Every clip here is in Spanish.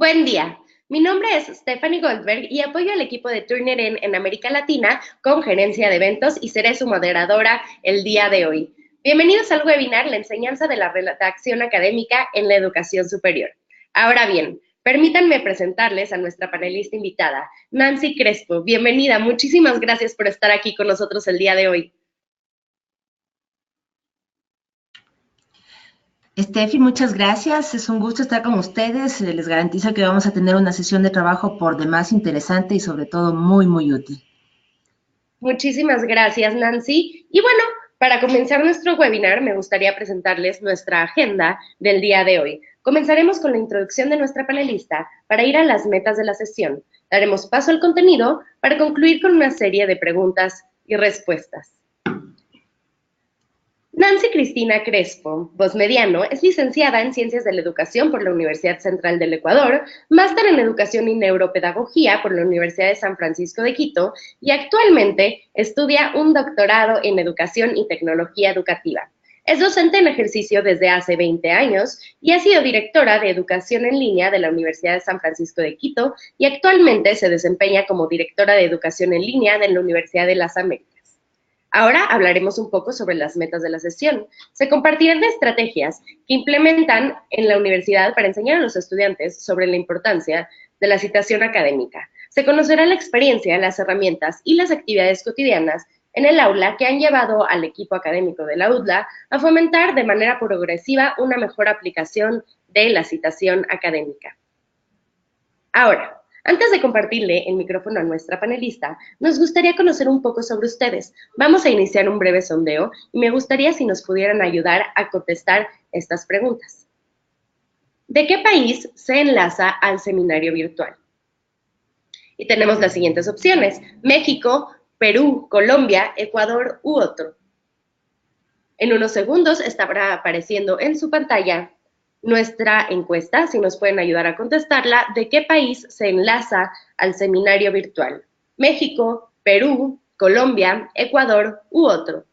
Buen día. Mi nombre es Stephanie Goldberg y apoyo al equipo de Turnitin en América Latina con gerencia de eventos y seré su moderadora el día de hoy. Bienvenidos al webinar La enseñanza de la redacción académica en la educación superior. Ahora bien, permítanme presentarles a nuestra panelista invitada, Nancy Crespo. Bienvenida, muchísimas gracias por estar aquí con nosotros el día de hoy. Steffi, muchas gracias. Es un gusto estar con ustedes. Les garantizo que vamos a tener una sesión de trabajo por demás interesante y sobre todo muy útil. Muchísimas gracias, Nancy. Y bueno, para comenzar nuestro webinar, me gustaría presentarles nuestra agenda del día de hoy. Comenzaremos con la introducción de nuestra panelista para ir a las metas de la sesión. Daremos paso al contenido para concluir con una serie de preguntas y respuestas. Nancy Cristina Crespo, voz mediano, es licenciada en Ciencias de la Educación por la Universidad Central del Ecuador, máster en Educación y Neuropedagogía por la Universidad de San Francisco de Quito y actualmente estudia un doctorado en Educación y Tecnología Educativa. Es docente en ejercicio desde hace 20 años y ha sido directora de Educación en Línea de la Universidad de San Francisco de Quito y actualmente se desempeña como directora de Educación en Línea de la Universidad de las Américas. Ahora hablaremos un poco sobre las metas de la sesión. Se compartirán estrategias que implementan en la universidad para enseñar a los estudiantes sobre la importancia de la citación académica. Se conocerá la experiencia, las herramientas y las actividades cotidianas en el aula que han llevado al equipo académico de la UDLA a fomentar de manera progresiva una mejor aplicación de la citación académica. Ahora, antes de compartirle el micrófono a nuestra panelista, nos gustaría conocer un poco sobre ustedes. Vamos a iniciar un breve sondeo y me gustaría si nos pudieran ayudar a contestar estas preguntas. ¿De qué país se enlaza al seminario virtual? Y tenemos las siguientes opciones: México, Perú, Colombia, Ecuador u otro. En unos segundos estará apareciendo en su pantalla nuestra encuesta, si nos pueden ayudar a contestarla. ¿De qué país se enlaza al seminario virtual? México, Perú, Colombia, Ecuador u otro.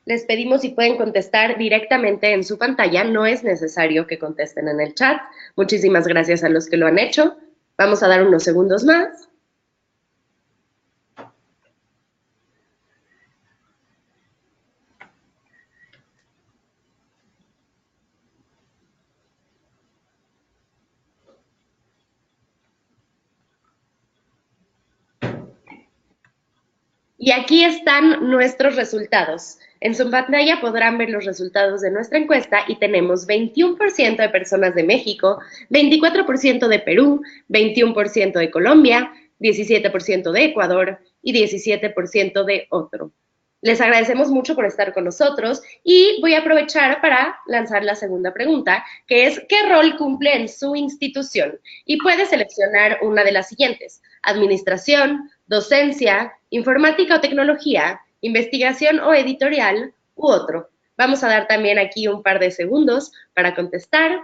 Les pedimos si pueden contestar directamente en su pantalla, no es necesario que contesten en el chat. Muchísimas gracias a los que lo han hecho. Vamos a dar unos segundos más. Y aquí están nuestros resultados. En su pantalla podrán ver los resultados de nuestra encuesta y tenemos 21% de personas de México, 24% de Perú, 21% de Colombia, 17% de Ecuador y 17% de otro. Les agradecemos mucho por estar con nosotros y voy a aprovechar para lanzar la segunda pregunta, que es ¿qué rol cumple en su institución? Y puede seleccionar una de las siguientes: administración, docencia, informática o tecnología, investigación o editorial u otro. Vamos a dar también aquí un par de segundos para contestar.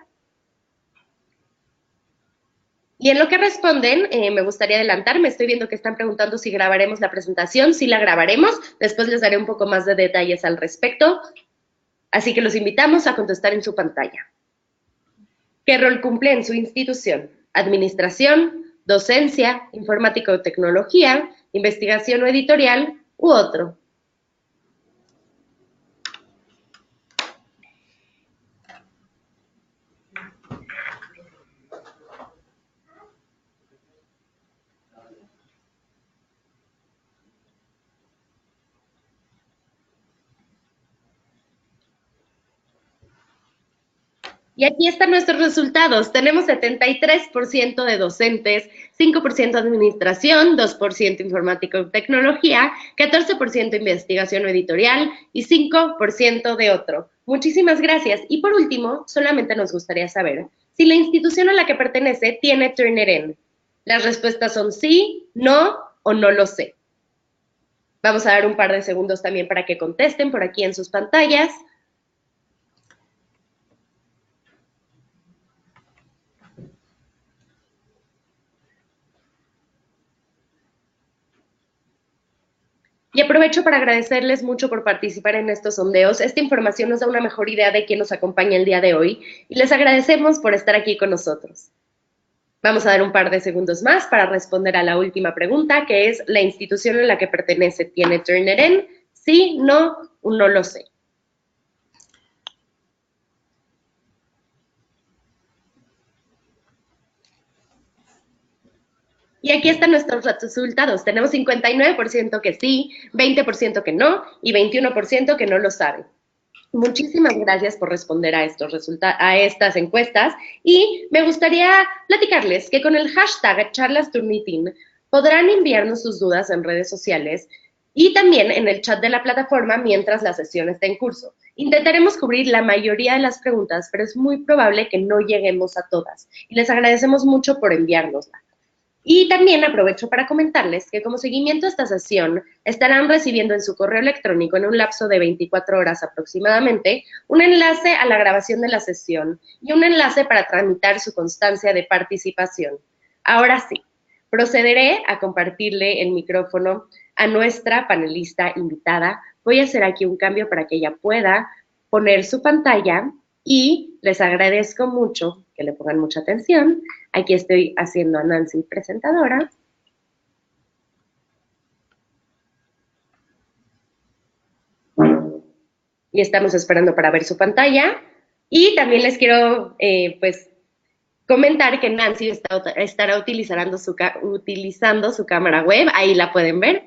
Y en lo que responden, me gustaría adelantar, estoy viendo que están preguntando si grabaremos la presentación. Sí la grabaremos, después les daré un poco más de detalles al respecto. Así que los invitamos a contestar en su pantalla. ¿Qué rol cumple en su institución? Administración, docencia, informática o tecnología, investigación o editorial u otro. Y aquí están nuestros resultados. Tenemos 73% de docentes, 5% administración, 2% informática y tecnología, 14% investigación o editorial y 5% de otro. Muchísimas gracias. Y por último, solamente nos gustaría saber si la institución a la que pertenece tiene Turnitin. Las respuestas son sí, no o no lo sé. Vamos a dar un par de segundos también para que contesten por aquí en sus pantallas. Y aprovecho para agradecerles mucho por participar en estos sondeos. Esta información nos da una mejor idea de quién nos acompaña el día de hoy y les agradecemos por estar aquí con nosotros. Vamos a dar un par de segundos más para responder a la última pregunta, que es: ¿la institución en la que pertenece tiene Turnitin? Sí, no, no lo sé. Y aquí están nuestros resultados. Tenemos 59% que sí, 20% que no y 21% que no lo saben. Muchísimas gracias por responder a estas encuestas y me gustaría platicarles que con el hashtag #CharlasTurnitin podrán enviarnos sus dudas en redes sociales y también en el chat de la plataforma mientras la sesión está en curso. Intentaremos cubrir la mayoría de las preguntas, pero es muy probable que no lleguemos a todas y les agradecemos mucho por enviárnosla. Y también aprovecho para comentarles que como seguimiento a esta sesión estarán recibiendo en su correo electrónico en un lapso de 24 horas aproximadamente un enlace a la grabación de la sesión y un enlace para tramitar su constancia de participación. Ahora sí, procederé a compartirle el micrófono a nuestra panelista invitada. Voy a hacer aquí un cambio para que ella pueda poner su pantalla y les agradezco mucho que le pongan mucha atención. Aquí estoy haciendo a Nancy presentadora. Y estamos esperando para ver su pantalla. Y también les quiero, comentar que Nancy estará utilizando su cámara web, ahí la pueden ver,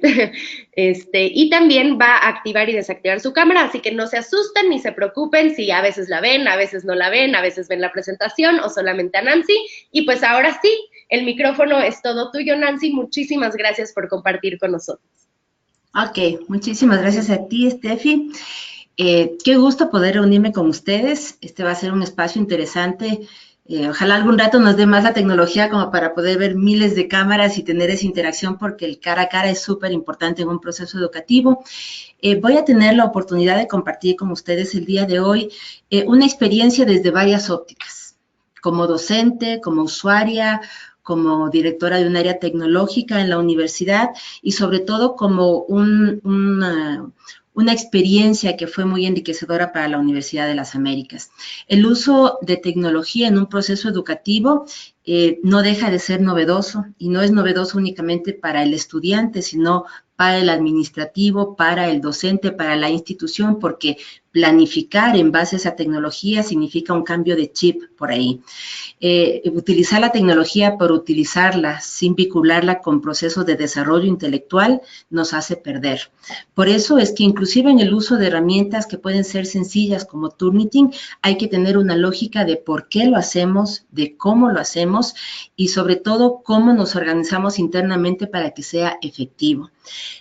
y también va a activar y desactivar su cámara, así que no se asusten ni se preocupen si a veces la ven, a veces no la ven, a veces ven la presentación o solamente a Nancy. Y pues ahora sí, el micrófono es todo tuyo, Nancy. Muchísimas gracias por compartir con nosotros. Ok, muchísimas gracias a ti, Steffi. Qué gusto poder reunirme con ustedes. Este va a ser un espacio interesante. Ojalá algún rato nos dé más la tecnología como para poder ver miles de cámaras y tener esa interacción, porque el cara a cara es súper importante en un proceso educativo. Voy a tener la oportunidad de compartir con ustedes el día de hoy una experiencia desde varias ópticas, como docente, como usuaria, como directora de un área tecnológica en la universidad y sobre todo como una experiencia que fue muy enriquecedora para la Universidad de las Américas. El uso de tecnología en un proceso educativo no deja de ser novedoso, y no es novedoso únicamente para el estudiante, sino para el administrativo, para el docente, para la institución, porque planificar en base a esa tecnología significa un cambio de chip por ahí. Utilizar la tecnología por utilizarla sin vincularla con procesos de desarrollo intelectual nos hace perder. Por eso es que inclusive en el uso de herramientas que pueden ser sencillas como Turnitin, hay que tener una lógica de por qué lo hacemos, de cómo lo hacemos y sobre todo cómo nos organizamos internamente para que sea efectivo.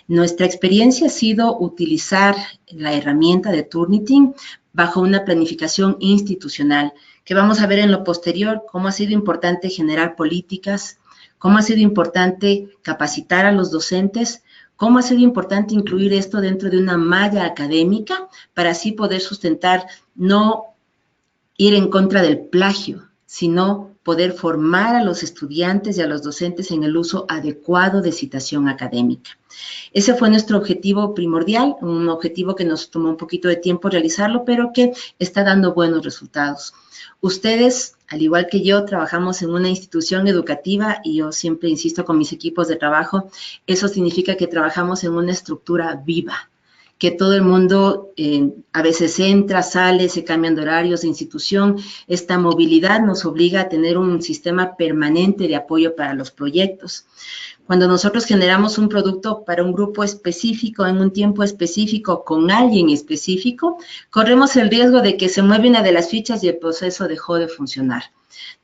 Nuestra experiencia ha sido utilizar la herramienta de Turnitin bajo una planificación institucional, que vamos a ver en lo posterior cómo ha sido importante generar políticas, cómo ha sido importante capacitar a los docentes, cómo ha sido importante incluir esto dentro de una malla académica para así poder sustentar, no ir en contra del plagio, sino poder formar a los estudiantes y a los docentes en el uso adecuado de citación académica. Ese fue nuestro objetivo primordial, un objetivo que nos tomó un poquito de tiempo realizarlo, pero que está dando buenos resultados. Ustedes, al igual que yo, trabajamos en una institución educativa y yo siempre insisto con mis equipos de trabajo, eso significa que trabajamos en una estructura viva, que todo el mundo a veces entra, sale, se cambian de horarios de institución. Esta movilidad nos obliga a tener un sistema permanente de apoyo para los proyectos. Cuando nosotros generamos un producto para un grupo específico, en un tiempo específico, con alguien específico, corremos el riesgo de que se mueva una de las fichas y el proceso dejó de funcionar.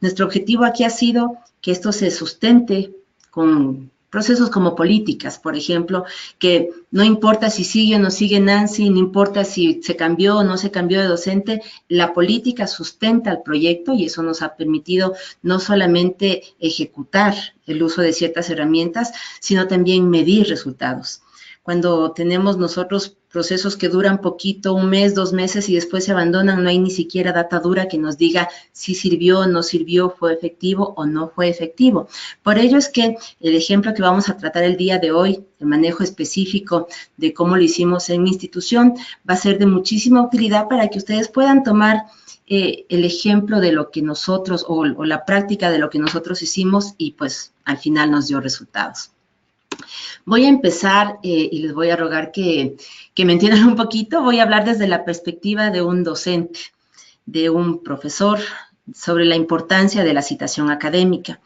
Nuestro objetivo aquí ha sido que esto se sustente con procesos como políticas, por ejemplo, que no importa si sigue o no sigue Nancy, no importa si se cambió o no se cambió de docente, la política sustenta el proyecto y eso nos ha permitido no solamente ejecutar el uso de ciertas herramientas, sino también medir resultados. Cuando tenemos nosotros procesos que duran poquito, 1 mes, 2 meses y después se abandonan, no hay ni siquiera data dura que nos diga si sirvió, no sirvió, fue efectivo o no fue efectivo. Por ello es que el ejemplo que vamos a tratar el día de hoy, el manejo específico de cómo lo hicimos en mi institución, va a ser de muchísima utilidad para que ustedes puedan tomar el ejemplo de lo que nosotros, o la práctica de lo que nosotros hicimos y pues al final nos dio resultados. Voy a empezar y les voy a rogar que me entiendan un poquito. Voy a hablar desde la perspectiva de un docente, de un profesor, sobre la importancia de la citación académica.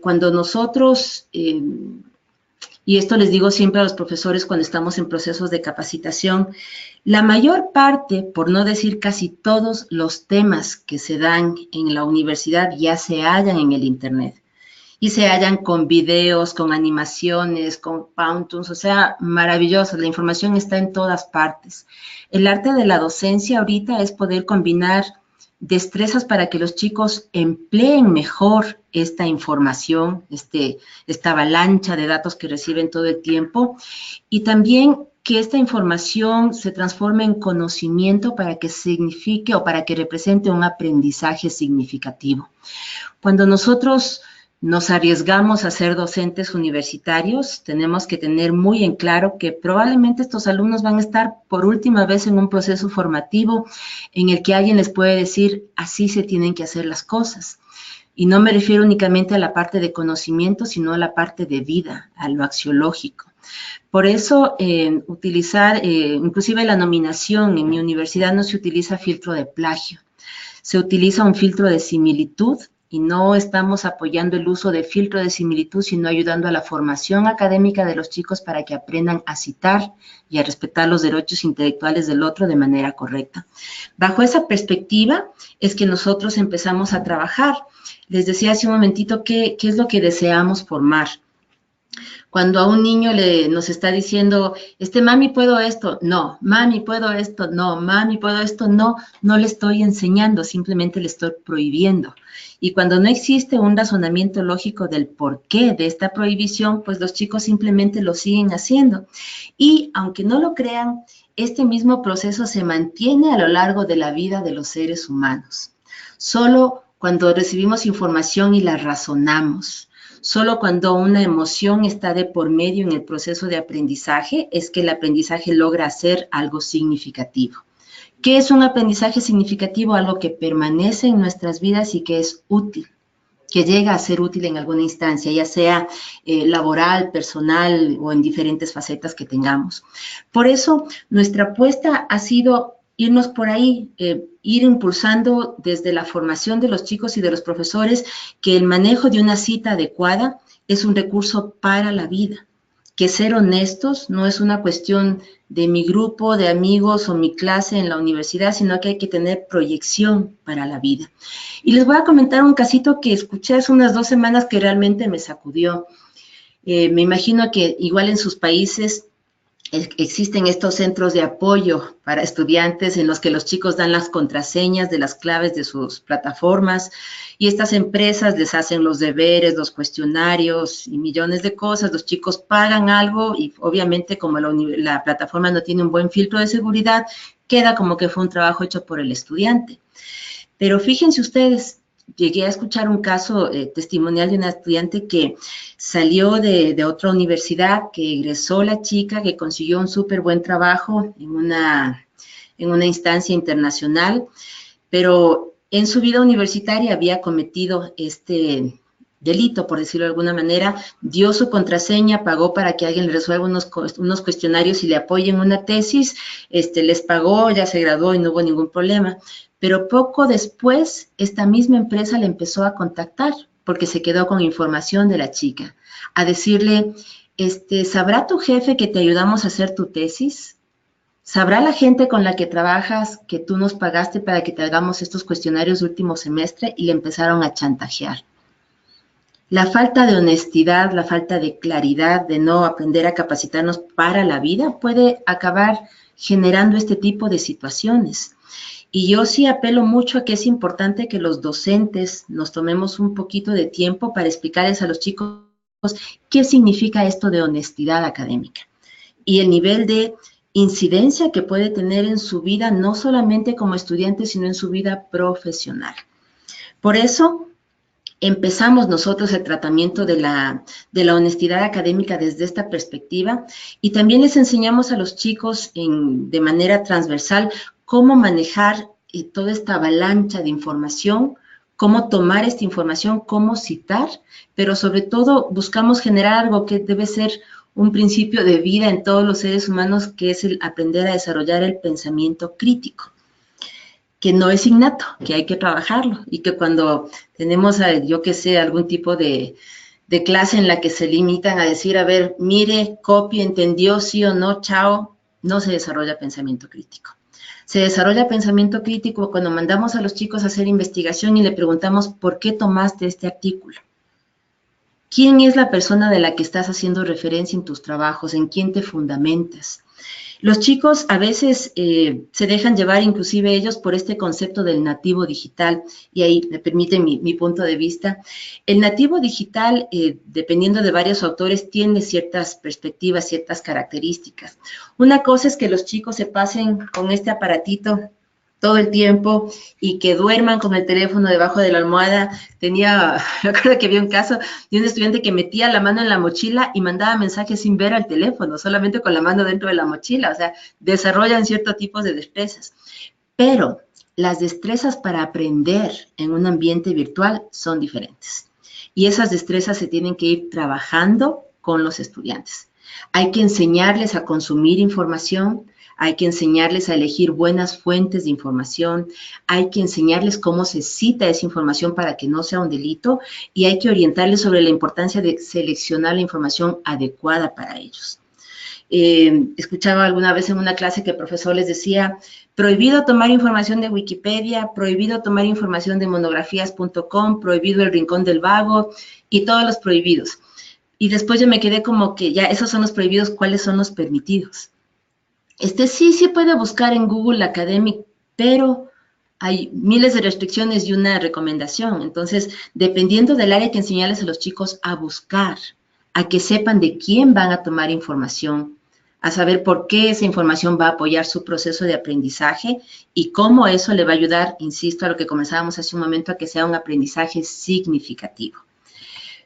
Cuando nosotros, y esto les digo siempre a los profesores cuando estamos en procesos de capacitación, la mayor parte, por no decir casi todos los temas que se dan en la universidad ya se hallan en el Internet. Y se hallan con videos, con animaciones, con Powerpoints, o sea, maravilloso. La información está en todas partes. El arte de la docencia ahorita es poder combinar destrezas para que los chicos empleen mejor esta información, esta avalancha de datos que reciben todo el tiempo, y también que esta información se transforme en conocimiento para que signifique o para que represente un aprendizaje significativo. Cuando nosotros nos arriesgamos a ser docentes universitarios, tenemos que tener muy en claro que probablemente estos alumnos van a estar por última vez en un proceso formativo en el que alguien les puede decir, así se tienen que hacer las cosas. Y no me refiero únicamente a la parte de conocimiento, sino a la parte de vida, a lo axiológico. Por eso, utilizar, inclusive la nominación en mi universidad no se utiliza filtro de plagio, se utiliza un filtro de similitud. Y no estamos apoyando el uso de filtro de similitud, sino ayudando a la formación académica de los chicos para que aprendan a citar y a respetar los derechos intelectuales del otro de manera correcta. Bajo esa perspectiva es que nosotros empezamos a trabajar. Les decía hace un momentito qué es lo que deseamos formar. Cuando a un niño nos está diciendo, mami, ¿puedo esto? No. Mami, ¿puedo esto? No. Mami, ¿puedo esto? No. No le estoy enseñando, simplemente le estoy prohibiendo. Y cuando no existe un razonamiento lógico del porqué de esta prohibición, pues los chicos simplemente lo siguen haciendo. Y aunque no lo crean, este mismo proceso se mantiene a lo largo de la vida de los seres humanos. Solo cuando recibimos información y la razonamos, solo cuando una emoción está de por medio en el proceso de aprendizaje es que el aprendizaje logra hacer algo significativo. ¿Qué es un aprendizaje significativo? Algo que permanece en nuestras vidas y que es útil, que llega a ser útil en alguna instancia, ya sea laboral, personal o en diferentes facetas que tengamos. Por eso, nuestra apuesta ha sido irnos por ahí, ir impulsando desde la formación de los chicos y de los profesores que el manejo de una cita adecuada es un recurso para la vida, que ser honestos no es una cuestión de mi grupo de amigos o mi clase en la universidad, sino que hay que tener proyección para la vida. Y les voy a comentar un casito que escuché hace unas 2 semanas que realmente me sacudió. Me imagino que igual en sus países existen estos centros de apoyo para estudiantes en los que los chicos dan las contraseñas de las claves de sus plataformas y estas empresas les hacen los deberes, los cuestionarios y millones de cosas. Los chicos pagan algo y obviamente como la plataforma no tiene un buen filtro de seguridad, queda como que fue un trabajo hecho por el estudiante. Pero fíjense ustedes, llegué a escuchar un caso testimonial de una estudiante que salió de otra universidad, que egresó la chica, que consiguió un súper buen trabajo en una instancia internacional, pero en su vida universitaria había cometido este delito, por decirlo de alguna manera, dio su contraseña, pagó para que alguien le resuelva unos cuestionarios y le apoyen una tesis, les pagó, ya se graduó y no hubo ningún problema. Pero poco después, esta misma empresa le empezó a contactar porque se quedó con información de la chica, a decirle, ¿sabrá tu jefe que te ayudamos a hacer tu tesis? ¿Sabrá la gente con la que trabajas que tú nos pagaste para que te hagamos estos cuestionarios de último semestre? Y le empezaron a chantajear. La falta de honestidad, la falta de claridad, de no aprender a capacitarnos para la vida, puede acabar generando este tipo de situaciones. Y yo sí apelo mucho a que es importante que los docentes nos tomemos un poquito de tiempo para explicarles a los chicos qué significa esto de honestidad académica. y el nivel de incidencia que puede tener en su vida, no solamente como estudiante, sino en su vida profesional. Por eso, empezamos nosotros el tratamiento de la honestidad académica desde esta perspectiva y también les enseñamos a los chicos de manera transversal cómo manejar toda esta avalancha de información, cómo tomar esta información, cómo citar, pero sobre todo buscamos generar algo que debe ser un principio de vida en todos los seres humanos, que es el aprender a desarrollar el pensamiento crítico, que no es innato, que hay que trabajarlo y que cuando tenemos, yo que sé, algún tipo de clase en la que se limitan a decir, a ver, mire, copie, entendió, sí o no, chao, no se desarrolla pensamiento crítico. Se desarrolla pensamiento crítico cuando mandamos a los chicos a hacer investigación y le preguntamos, ¿por qué tomaste este artículo? ¿Quién es la persona de la que estás haciendo referencia en tus trabajos? ¿En quién te fundamentas? Los chicos a veces se dejan llevar, inclusive ellos, por este concepto del nativo digital, y ahí me permite mi punto de vista. El nativo digital, dependiendo de varios autores, tiene ciertas perspectivas, ciertas características. Una cosa es que los chicos se pasen con este aparatito todo el tiempo y que duerman con el teléfono debajo de la almohada. Me acuerdo que había un caso de un estudiante que metía la mano en la mochila y mandaba mensajes sin ver al teléfono, solamente con la mano dentro de la mochila. O sea, desarrollan cierto tipo de destrezas. Pero las destrezas para aprender en un ambiente virtual son diferentes. Y esas destrezas se tienen que ir trabajando con los estudiantes. Hay que enseñarles a consumir información, hay que enseñarles a elegir buenas fuentes de información, hay que enseñarles cómo se cita esa información para que no sea un delito y hay que orientarles sobre la importancia de seleccionar la información adecuada para ellos. Escuchaba alguna vez en una clase que el profesor les decía, prohibido tomar información de Wikipedia, prohibido tomar información de monografías.com, prohibido el rincón del vago y todos los prohibidos. Y después yo me quedé como que ya esos son los prohibidos, ¿cuáles son los permitidos? Sí puede buscar en Google Academic, pero hay miles de restricciones y una recomendación. Entonces, dependiendo del área, hay que enseñarles a los chicos a buscar, a que sepan de quién van a tomar información, a saber por qué esa información va a apoyar su proceso de aprendizaje y cómo eso le va a ayudar, insisto, a lo que comenzábamos hace un momento, a que sea un aprendizaje significativo.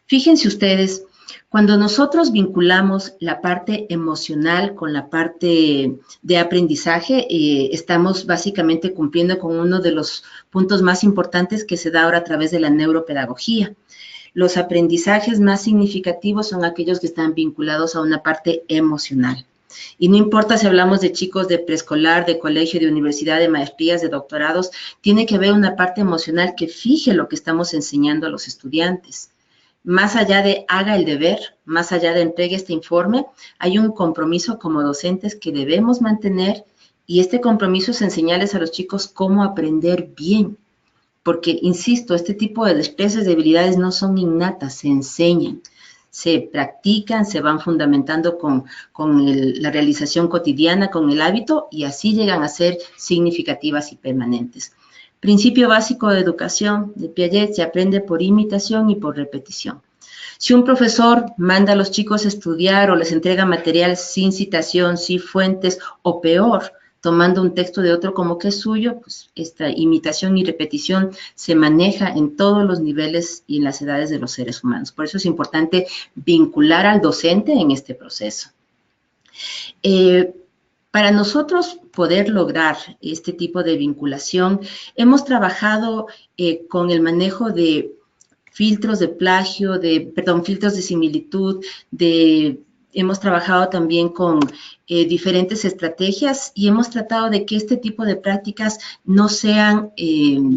Fíjense ustedes, cuando nosotros vinculamos la parte emocional con la parte de aprendizaje, estamos básicamente cumpliendo con uno de los puntos más importantes que se da ahora a través de la neuropedagogía. Los aprendizajes más significativos son aquellos que están vinculados a una parte emocional. Y no importa si hablamos de chicos de preescolar, de colegio, de universidad, de maestrías, de doctorados, tiene que haber una parte emocional que fije lo que estamos enseñando a los estudiantes. Más allá de haga el deber, más allá de entregue este informe, hay un compromiso como docentes que debemos mantener y este compromiso es enseñarles a los chicos cómo aprender bien. Porque, insisto, este tipo de destrezas y debilidades no son innatas, se enseñan, se practican, se van fundamentando con la realización cotidiana, con el hábito y así llegan a ser significativas y permanentes. Principio básico de educación de Piaget, se aprende por imitación y por repetición. Si un profesor manda a los chicos a estudiar o les entrega material sin citación, sin fuentes o peor, tomando un texto de otro como que es suyo, pues esta imitación y repetición se maneja en todos los niveles y en las edades de los seres humanos. Por eso es importante vincular al docente en este proceso. Para nosotros poder lograr este tipo de vinculación, hemos trabajado con el manejo de filtros de plagio, filtros de similitud, hemos trabajado también con diferentes estrategias y hemos tratado de que este tipo de prácticas no sean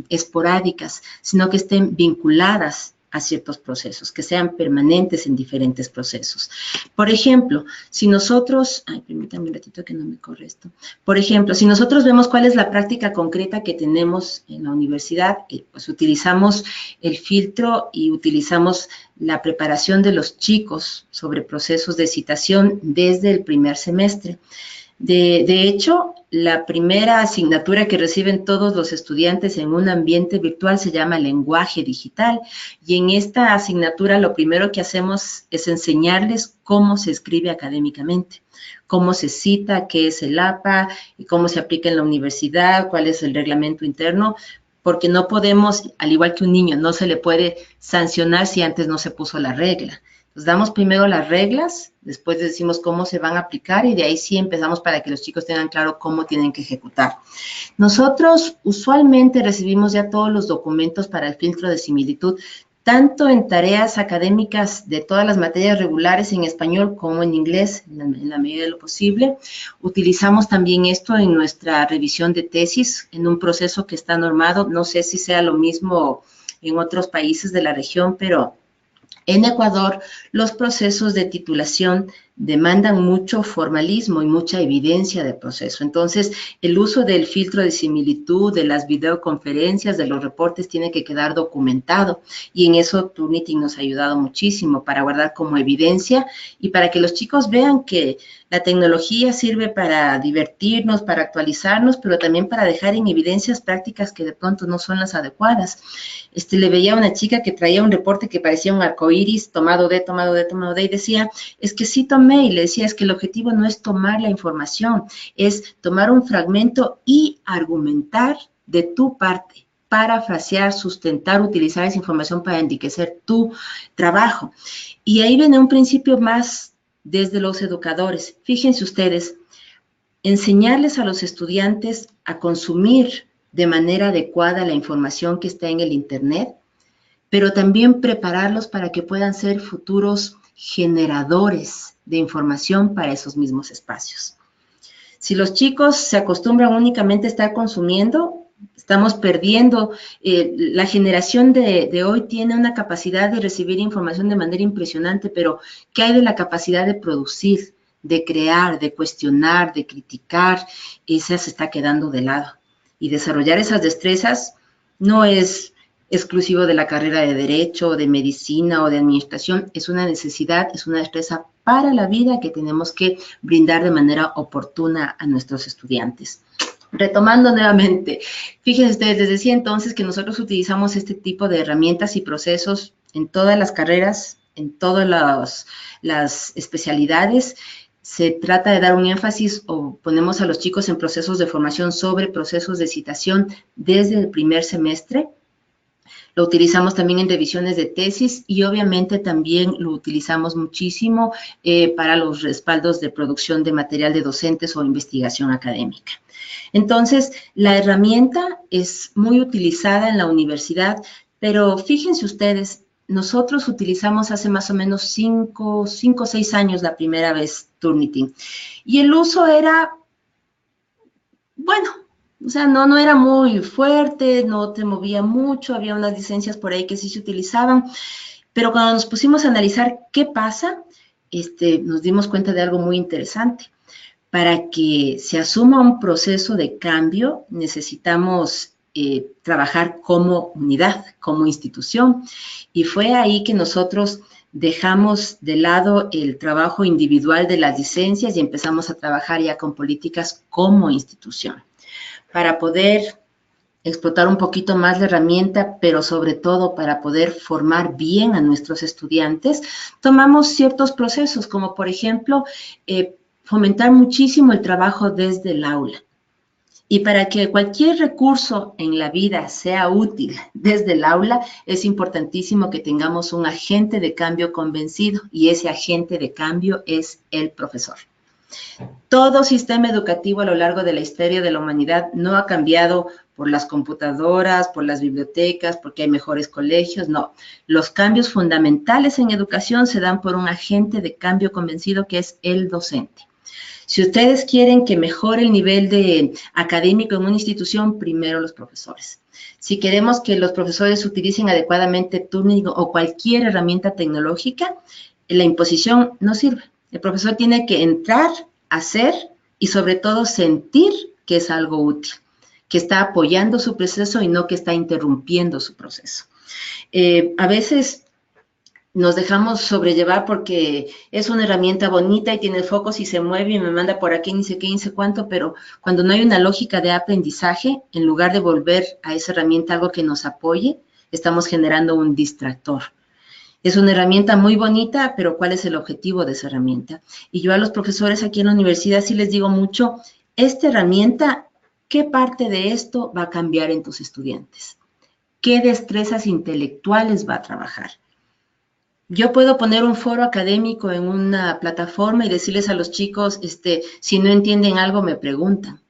esporádicas, sino que estén vinculadas a ciertos procesos, que sean permanentes en diferentes procesos. Por ejemplo, si nosotros, permítanme un ratito que no me corre esto. Por ejemplo, si nosotros vemos cuál es la práctica concreta que tenemos en la universidad, pues utilizamos el filtro y utilizamos la preparación de los chicos sobre procesos de citación desde el primer semestre. De hecho, la primera asignatura que reciben todos los estudiantes en un ambiente virtual se llama lenguaje digital, y en esta asignatura lo primero que hacemos es enseñarles cómo se escribe académicamente, cómo se cita, qué es el APA, y cómo se aplica en la universidad, cuál es el reglamento interno, porque no podemos, al igual que un niño, no se le puede sancionar si antes no se puso la regla. Entonces, damos primero las reglas, después decimos cómo se van a aplicar y de ahí sí empezamos para que los chicos tengan claro cómo tienen que ejecutar. Nosotros usualmente recibimos ya todos los documentos para el filtro de similitud, tanto en tareas académicas de todas las materias regulares en español como en inglés, en la medida de lo posible. Utilizamos también esto en nuestra revisión de tesis, en un proceso que está normado. No sé si sea lo mismo en otros países de la región, pero en Ecuador, los procesos de titulación demandan mucho formalismo y mucha evidencia del proceso. Entonces, el uso del filtro de similitud, de las videoconferencias, de los reportes, tiene que quedar documentado. Y en eso Turnitin nos ha ayudado muchísimo para guardar como evidencia y para que los chicos vean que la tecnología sirve para divertirnos, para actualizarnos, pero también para dejar en evidencias prácticas que de pronto no son las adecuadas. Le veía a una chica que traía un reporte que parecía un arcoíris, tomado de, y decía, es que sí tomé, y le decía, es que el objetivo no es tomar la información, es tomar un fragmento y argumentar de tu parte, parafrasear, sustentar, utilizar esa información para enriquecer tu trabajo. Y ahí viene un principio más desde los educadores. Fíjense ustedes, enseñarles a los estudiantes a consumir de manera adecuada la información que está en el Internet, pero también prepararlos para que puedan ser futuros generadores de información para esos mismos espacios. Si los chicos se acostumbran únicamente a estar consumiendo, estamos perdiendo. La generación de hoy tiene una capacidad de recibir información de manera impresionante, pero ¿qué hay de la capacidad de producir, de crear, de cuestionar, de criticar? Esa se está quedando de lado. Y desarrollar esas destrezas no es exclusivo de la carrera de Derecho, de Medicina o de Administración, es una necesidad, es una destreza para la vida que tenemos que brindar de manera oportuna a nuestros estudiantes. Retomando nuevamente, fíjense ustedes, les decía entonces que nosotros utilizamos este tipo de herramientas y procesos en todas las carreras, en todas las especialidades. Se trata de dar un énfasis o ponemos a los chicos en procesos de formación sobre procesos de citación desde el primer semestre. Lo utilizamos también en revisiones de tesis y obviamente también lo utilizamos muchísimo para los respaldos de producción de material de docentes o investigación académica. Entonces, la herramienta es muy utilizada en la universidad, pero fíjense ustedes, nosotros utilizamos hace más o menos 5 o 6 años la primera vez Turnitin. Y el uso era, bueno, o sea, no era muy fuerte, no te movía mucho, había unas licencias por ahí que sí se utilizaban, pero cuando nos pusimos a analizar qué pasa, nos dimos cuenta de algo muy interesante. Para que se asuma un proceso de cambio, necesitamos trabajar como unidad, como institución. Y fue ahí que nosotros dejamos de lado el trabajo individual de las licencias y empezamos a trabajar ya con políticas como institución, para poder explotar un poquito más la herramienta, pero sobre todo para poder formar bien a nuestros estudiantes, tomamos ciertos procesos, como por ejemplo, fomentar muchísimo el trabajo desde el aula. Y para que cualquier recurso en la vida sea útil desde el aula, es importantísimo que tengamos un agente de cambio convencido, y ese agente de cambio es el profesor. Todo sistema educativo a lo largo de la historia de la humanidad no ha cambiado por las computadoras, por las bibliotecas, porque hay mejores colegios, no. Los cambios fundamentales en educación se dan por un agente de cambio convencido que es el docente. Si ustedes quieren que mejore el nivel académico en una institución, primero los profesores. Si queremos que los profesores utilicen adecuadamente Turnitin o cualquier herramienta tecnológica, la imposición no sirve. El profesor tiene que entrar, hacer y sobre todo sentir que es algo útil, que está apoyando su proceso y no que está interrumpiendo su proceso. A veces nos dejamos sobrellevar porque es una herramienta bonita y tiene focos y se mueve y me manda por aquí ni sé qué, ni sé cuánto, pero cuando no hay una lógica de aprendizaje, en lugar de volver a esa herramienta algo que nos apoye, estamos generando un distractor. Es una herramienta muy bonita, pero ¿cuál es el objetivo de esa herramienta? Y yo a los profesores aquí en la universidad sí les digo mucho, esta herramienta, ¿qué parte de esto va a cambiar en tus estudiantes? ¿Qué destrezas intelectuales va a trabajar? Yo puedo poner un foro académico en una plataforma y decirles a los chicos, si no entienden algo, me preguntan.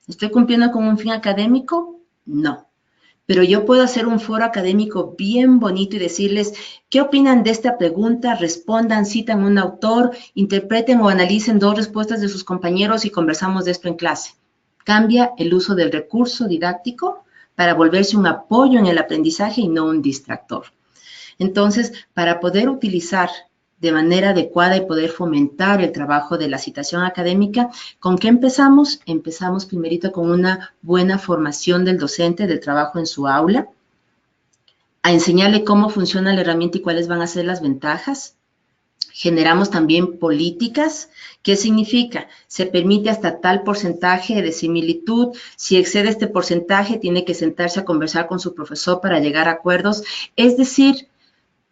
¿Estoy cumpliendo con un fin académico? No. Pero yo puedo hacer un foro académico bien bonito y decirles, ¿qué opinan de esta pregunta? Respondan, citan un autor, interpreten o analicen 2 respuestas de sus compañeros y conversamos de esto en clase. Cambia el uso del recurso didáctico para volverse un apoyo en el aprendizaje y no un distractor. Entonces, para poder utilizar de manera adecuada y poder fomentar el trabajo de la citación académica, ¿con qué empezamos? Empezamos primerito con una buena formación del docente del trabajo en su aula, a enseñarle cómo funciona la herramienta y cuáles van a ser las ventajas. Generamos también políticas. ¿Qué significa? Se permite hasta tal porcentaje de similitud. Si excede este porcentaje, tiene que sentarse a conversar con su profesor para llegar a acuerdos. Es decir,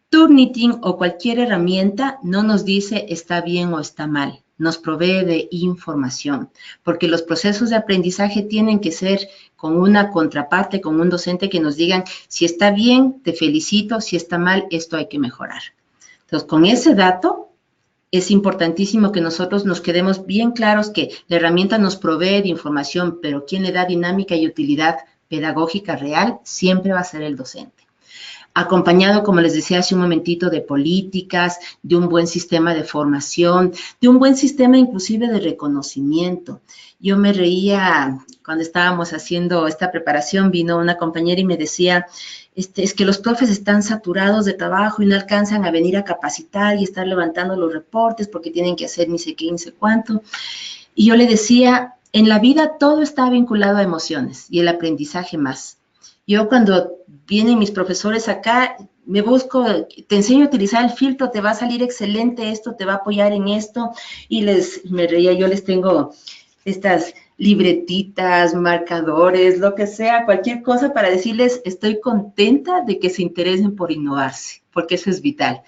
Turnitin o cualquier herramienta no nos dice está bien o está mal, nos provee de información, porque los procesos de aprendizaje tienen que ser con una contraparte, con un docente que nos digan si está bien, te felicito, si está mal, esto hay que mejorar. Entonces, con ese dato es importantísimo que nosotros nos quedemos bien claros que la herramienta nos provee de información, pero quien le da dinámica y utilidad pedagógica real siempre va a ser el docente. Acompañado, como les decía hace un momentito, de políticas, de un buen sistema de formación, de un buen sistema inclusive de reconocimiento. Yo me reía cuando estábamos haciendo esta preparación, vino una compañera y me decía, es que los profes están saturados de trabajo y no alcanzan a venir a capacitar y estar levantando los reportes porque tienen que hacer ni sé qué, ni sé cuánto. Y yo le decía, en la vida todo está vinculado a emociones y el aprendizaje más. Yo cuando vienen mis profesores acá, me busco, te enseño a utilizar el filtro, te va a salir excelente esto, te va a apoyar en esto, y me reía, yo les tengo estas libretitas, marcadores, lo que sea, cualquier cosa para decirles, estoy contenta de que se interesen por innovarse, porque eso es vital.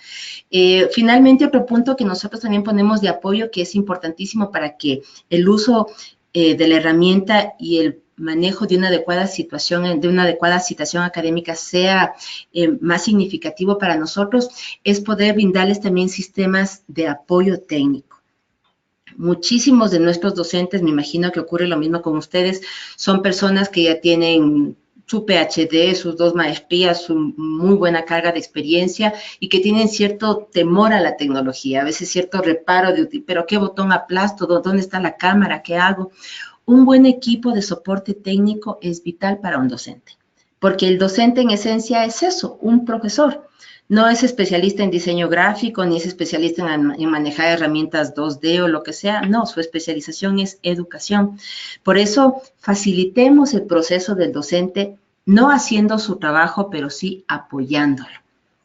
Finalmente, otro punto que nosotros también ponemos de apoyo, que es importantísimo para que el uso de la herramienta y el manejo de una adecuada situación, de una adecuada citación académica sea más significativo para nosotros, es poder brindarles también sistemas de apoyo técnico. Muchísimos de nuestros docentes, me imagino que ocurre lo mismo con ustedes, son personas que ya tienen su PhD, sus 2 maestrías, su muy buena carga de experiencia y que tienen cierto temor a la tecnología, a veces cierto reparo de, pero ¿qué botón aplasto? ¿Dónde está la cámara? ¿Qué hago? Un buen equipo de soporte técnico es vital para un docente, porque el docente en esencia es eso, un profesor. No es especialista en diseño gráfico, ni es especialista en manejar herramientas 2D o lo que sea. No, su especialización es educación. Por eso, facilitemos el proceso del docente, no haciendo su trabajo, pero sí apoyándolo.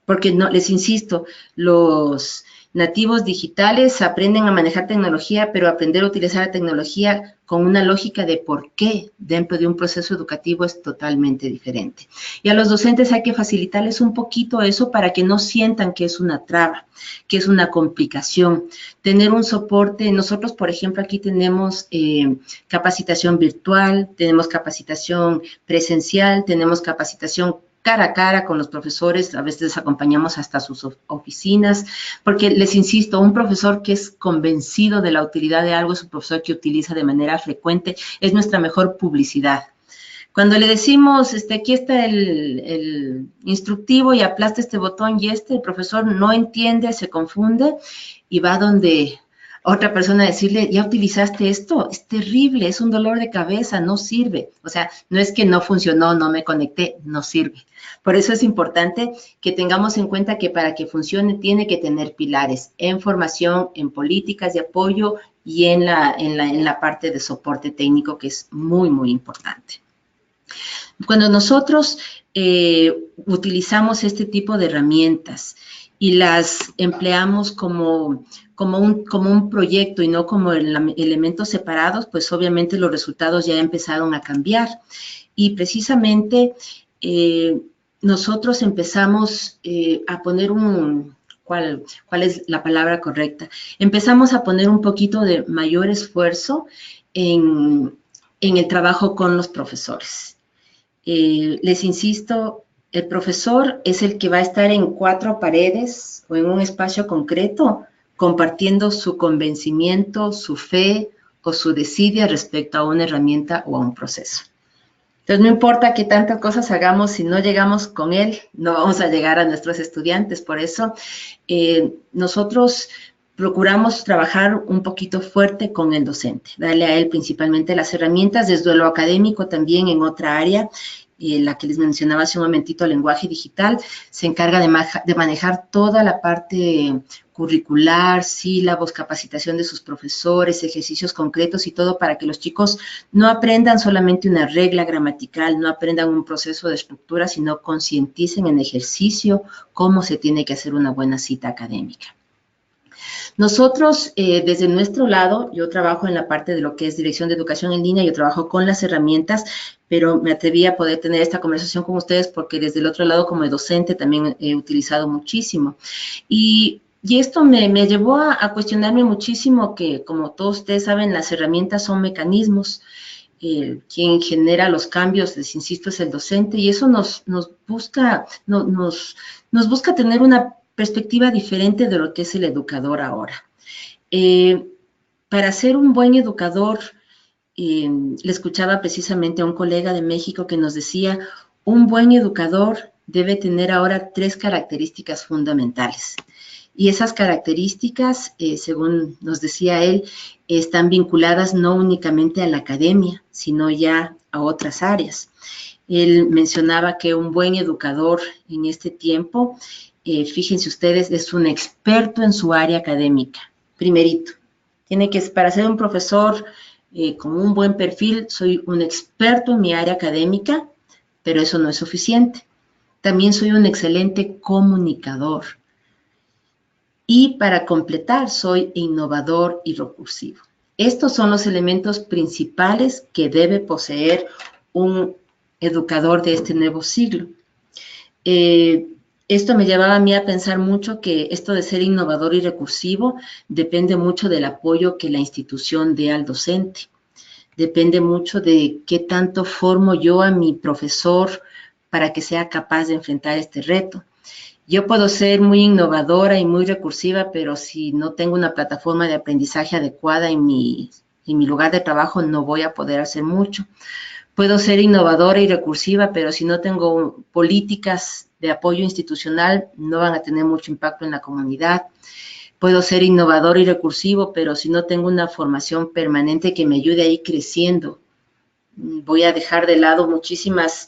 Porque, no, les insisto, los nativos digitales aprenden a manejar tecnología, pero aprender a utilizar la tecnología con una lógica de por qué dentro de un proceso educativo es totalmente diferente. Y a los docentes hay que facilitarles un poquito eso para que no sientan que es una traba, que es una complicación. Tener un soporte, nosotros, por ejemplo, aquí tenemos capacitación virtual, tenemos capacitación presencial, tenemos capacitación cara a cara con los profesores, a veces les acompañamos hasta sus oficinas, porque les insisto, un profesor que es convencido de la utilidad de algo es un profesor que utiliza de manera frecuente, es nuestra mejor publicidad. Cuando le decimos, aquí está el instructivo y aplasta este botón y el profesor no entiende, se confunde y va donde otra persona a decirle, ¿ya utilizaste esto? Es terrible, es un dolor de cabeza, no sirve. O sea, no es que no funcionó, no me conecté, no sirve. Por eso es importante que tengamos en cuenta que para que funcione tiene que tener pilares en formación, en políticas de apoyo y en la parte de soporte técnico, que es muy, muy importante. Cuando nosotros utilizamos este tipo de herramientas y las empleamos como un proyecto y no como elementos separados, pues obviamente los resultados ya empezaron a cambiar. Y precisamente nosotros empezamos a poner ¿cuál es la palabra correcta? Empezamos a poner un poquito de mayor esfuerzo en el trabajo con los profesores. Les insisto, el profesor es el que va a estar en 4 paredes o en un espacio concreto compartiendo su convencimiento, su fe o su desidia respecto a una herramienta o a un proceso. Entonces, no importa qué tantas cosas hagamos, si no llegamos con él, no vamos a llegar a nuestros estudiantes. Por eso, nosotros procuramos trabajar un poquito fuerte con el docente, darle a él principalmente las herramientas, desde lo académico también en otra área, la que les mencionaba hace un momentito, el lenguaje digital, se encarga de manejar toda la parte curricular, sílabos, capacitación de sus profesores, ejercicios concretos y todo para que los chicos no aprendan solamente una regla gramatical, no aprendan un proceso de estructura, sino concienticen en ejercicio cómo se tiene que hacer una buena cita académica. Nosotros, desde nuestro lado, yo trabajo en la parte de lo que es Dirección de Educación en Línea, yo trabajo con las herramientas, pero me atreví a poder tener esta conversación con ustedes porque desde el otro lado, como docente, también he utilizado muchísimo. Y esto me llevó a cuestionarme muchísimo que, como todos ustedes saben, las herramientas son mecanismos. Quien genera los cambios, les insisto, es el docente, y eso nos busca tener una perspectiva diferente de lo que es el educador ahora. Para ser un buen educador, le escuchaba precisamente a un colega de México que nos decía, un buen educador debe tener ahora 3 características fundamentales. Y esas características, según nos decía él, están vinculadas no únicamente a la academia, sino ya a otras áreas. Él mencionaba que un buen educador en este tiempo, fíjense ustedes, es un experto en su área académica. Primerito, para ser un profesor con un buen perfil, soy un experto en mi área académica, pero eso no es suficiente. También soy un excelente comunicador. Y para completar, soy innovador y recursivo. Estos son los elementos principales que debe poseer un educador de este nuevo siglo. Esto me llevaba a mí a pensar mucho que esto de ser innovador y recursivo depende mucho del apoyo que la institución dé al docente. Depende mucho de qué tanto formo yo a mi profesor para que sea capaz de enfrentar este reto. Yo puedo ser muy innovadora y muy recursiva, pero si no tengo una plataforma de aprendizaje adecuada en mi lugar de trabajo, no voy a poder hacer mucho. Puedo ser innovadora y recursiva, pero si no tengo políticas de apoyo institucional, no van a tener mucho impacto en la comunidad. Puedo ser innovador y recursivo, pero si no tengo una formación permanente que me ayude a ir creciendo, voy a dejar de lado muchísimos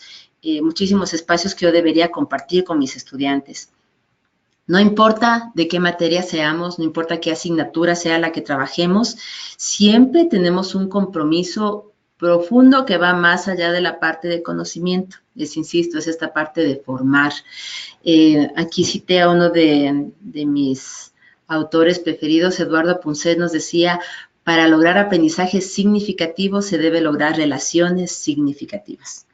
espacios que yo debería compartir con mis estudiantes. No importa de qué materia seamos, no importa qué asignatura sea la que trabajemos, siempre tenemos un compromiso profundo que va más allá de la parte de conocimiento. Les insisto, es esta parte de formar. Aquí cité a uno de mis autores preferidos, Eduardo Punset, nos decía, para lograr aprendizajes significativos se debe lograr relaciones significativas.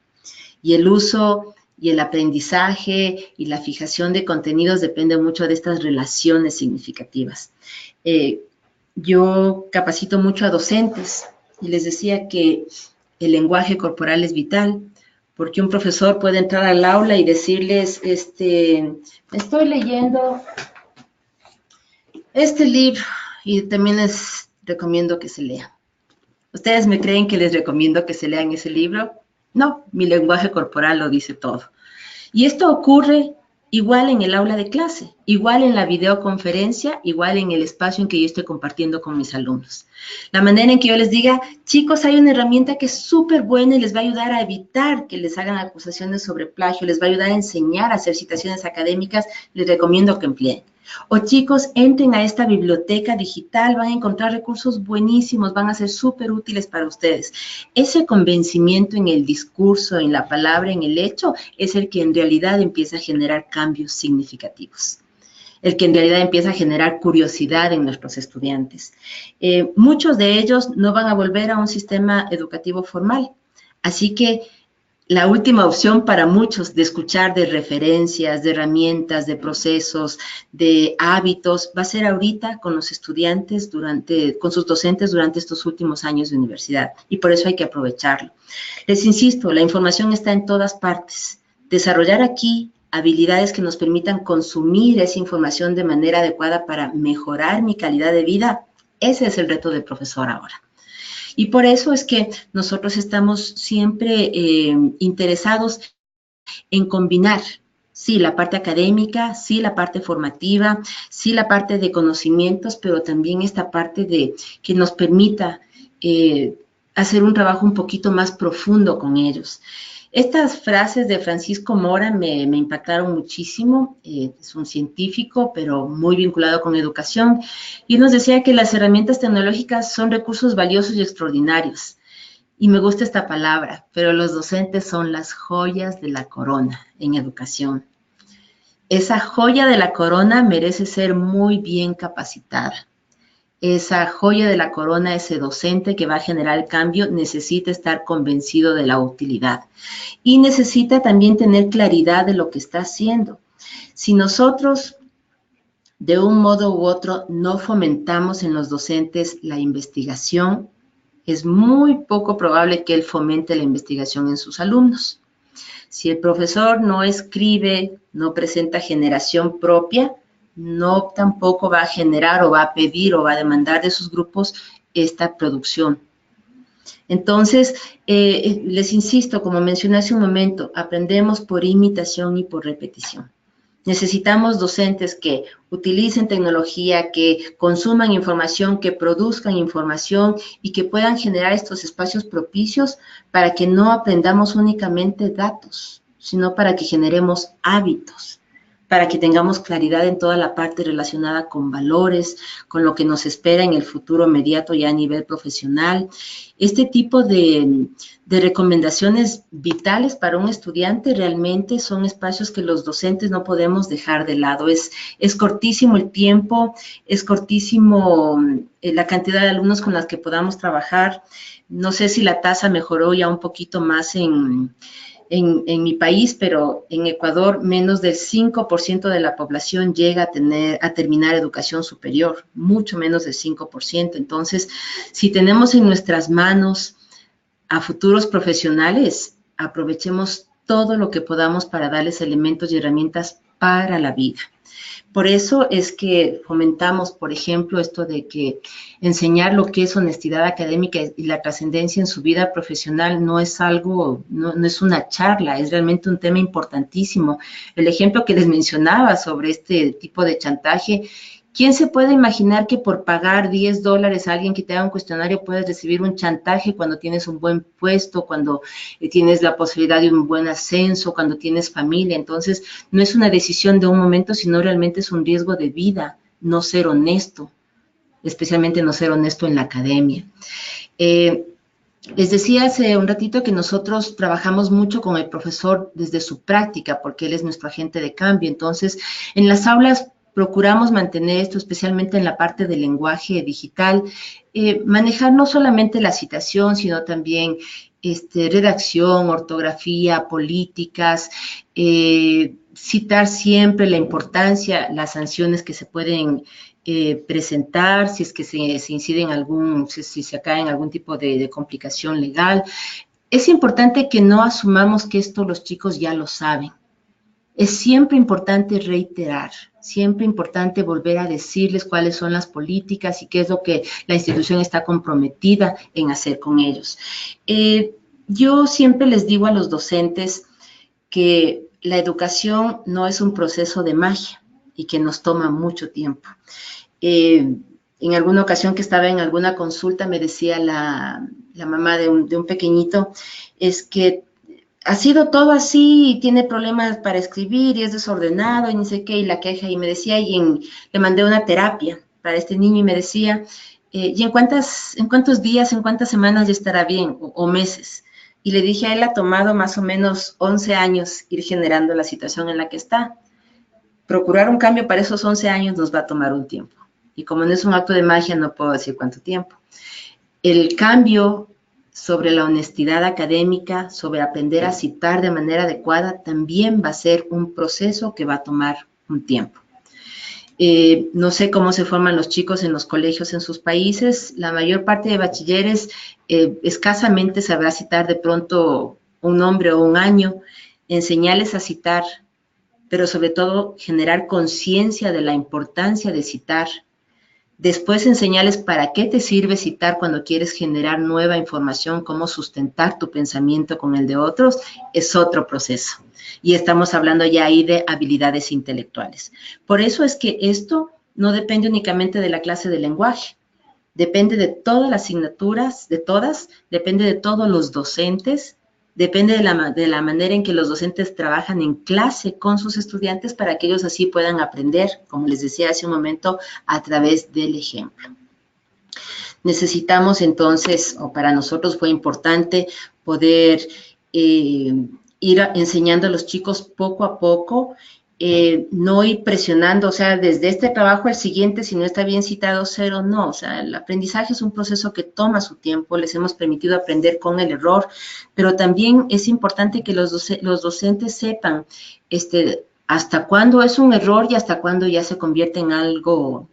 Y el uso y el aprendizaje y la fijación de contenidos depende mucho de estas relaciones significativas. Yo capacito mucho a docentes y les decía que el lenguaje corporal es vital, porque un profesor puede entrar al aula y decirles, estoy leyendo este libro y también les recomiendo que se lea. ¿Ustedes me creen que les recomiendo que se lean ese libro? No, mi lenguaje corporal lo dice todo. Y esto ocurre igual en el aula de clase, igual en la videoconferencia, igual en el espacio en que yo estoy compartiendo con mis alumnos. La manera en que yo les diga, chicos, hay una herramienta que es súper buena y les va a ayudar a evitar que les hagan acusaciones sobre plagio, les va a ayudar a enseñar a hacer citaciones académicas, les recomiendo que empleen. O chicos, entren a esta biblioteca digital, van a encontrar recursos buenísimos, van a ser súper útiles para ustedes. Ese convencimiento en el discurso, en la palabra, en el hecho, es el que en realidad empieza a generar cambios significativos. el que en realidad empieza a generar curiosidad en nuestros estudiantes. Muchos de ellos no van a volver a un sistema educativo formal, así que la última opción para muchos de escuchar de referencias, de herramientas, de procesos, de hábitos, va a ser ahorita con los estudiantes, con sus docentes durante estos últimos años de universidad, y por eso hay que aprovecharlo. Les insisto, la información está en todas partes. Desarrollar aquí habilidades que nos permitan consumir esa información de manera adecuada para mejorar mi calidad de vida, ese es el reto del profesor ahora. Y por eso es que nosotros estamos siempre interesados en combinar, sí, la parte académica, sí, la parte formativa, sí, la parte de conocimientos, pero también esta parte de que nos permita hacer un trabajo un poquito más profundo con ellos. Estas frases de Francisco Mora me impactaron muchísimo. Es un científico, pero muy vinculado con educación. Y nos decía que las herramientas tecnológicas son recursos valiosos y extraordinarios. Y me gusta esta palabra, pero los docentes son las joyas de la corona en educación. Esa joya de la corona merece ser muy bien capacitada. Esa joya de la corona, ese docente que va a generar el cambio, necesita estar convencido de la utilidad y necesita también tener claridad de lo que está haciendo. Si nosotros, de un modo u otro, no fomentamos en los docentes la investigación, es muy poco probable que él fomente la investigación en sus alumnos. Si el profesor no escribe, no presenta generación propia, no tampoco va a generar o va a pedir o va a demandar de sus grupos esta producción. Entonces, les insisto, como mencioné hace un momento, aprendemos por imitación y por repetición. Necesitamos docentes que utilicen tecnología, que consuman información, que produzcan información y que puedan generar estos espacios propicios para que no aprendamos únicamente datos, sino para que generemos hábitos, para que tengamos claridad en toda la parte relacionada con valores, con lo que nos espera en el futuro inmediato ya a nivel profesional. Este tipo de recomendaciones vitales para un estudiante realmente son espacios que los docentes no podemos dejar de lado. Es cortísimo el tiempo, es cortísimo la cantidad de alumnos con las que podamos trabajar. No sé si la tasa mejoró ya un poquito más en mi país, pero en Ecuador menos del 5% de la población llega a terminar educación superior, mucho menos del 5%. Entonces, si tenemos en nuestras manos a futuros profesionales, aprovechemos todo lo que podamos para darles elementos y herramientas para la vida. Por eso es que fomentamos, por ejemplo, esto de que enseñar lo que es honestidad académica y la trascendencia en su vida profesional no es algo, no es una charla, es realmente un tema importantísimo. El ejemplo que les mencionaba sobre este tipo de chantaje, ¿quién se puede imaginar que por pagar $10 a alguien que te haga un cuestionario puedes recibir un chantaje cuando tienes un buen puesto, cuando tienes la posibilidad de un buen ascenso, cuando tienes familia? Entonces, no es una decisión de un momento, sino realmente es un riesgo de vida no ser honesto, especialmente no ser honesto en la academia. Les decía hace un ratito que nosotros trabajamos mucho con el profesor desde su práctica, porque él es nuestro agente de cambio. Entonces, en las aulas procuramos mantener esto, especialmente en la parte del lenguaje digital, manejar no solamente la citación, sino también redacción, ortografía, políticas, citar siempre la importancia, las sanciones que se pueden presentar, si es que se incide en si se cae en algún tipo de complicación legal. Es importante que no asumamos que esto los chicos ya lo saben. Es siempre importante reiterar, siempre importante volver a decirles cuáles son las políticas y qué es lo que la institución está comprometida en hacer con ellos. Yo siempre les digo a los docentes que la educación no es un proceso de magia y que nos toma mucho tiempo. En alguna ocasión que estaba en alguna consulta me decía la mamá de un pequeñito, es que ha sido todo así y tiene problemas para escribir y es desordenado y no sé qué, y la queja, y me decía, le mandé una terapia para este niño y me decía, ¿y en cuántos días, en cuántas semanas ya estará bien o meses? Y le dije, a él ha tomado más o menos 11 años ir generando la situación en la que está. procurar un cambio para esos 11 años nos va a tomar un tiempo. Y como no es un acto de magia, no puedo decir cuánto tiempo. El cambio sobre la honestidad académica, sobre aprender a citar de manera adecuada, también va a ser un proceso que va a tomar un tiempo. No sé cómo se forman los chicos en los colegios en sus países. La mayor parte de bachilleres escasamente sabrá citar de pronto un nombre o un año. Enseñarles a citar, pero sobre todo generar conciencia de la importancia de citar. Después enseñarles para qué te sirve citar cuando quieres generar nueva información, cómo sustentar tu pensamiento con el de otros, es otro proceso. Y estamos hablando ya ahí de habilidades intelectuales. Por eso es que esto no depende únicamente de la clase de lenguaje, depende de todas las asignaturas, de todas, depende de todos los docentes, depende de la manera en que los docentes trabajan en clase con sus estudiantes para que ellos así puedan aprender, como les decía hace un momento, a través del ejemplo. Necesitamos entonces, o para nosotros fue importante poder ir enseñando a los chicos poco a poco, no ir presionando, o sea, desde este trabajo al siguiente, si no está bien citado, 0, no. O sea, el aprendizaje es un proceso que toma su tiempo, les hemos permitido aprender con el error, pero también es importante que los docentes sepan hasta cuándo es un error y hasta cuándo ya se convierte en algo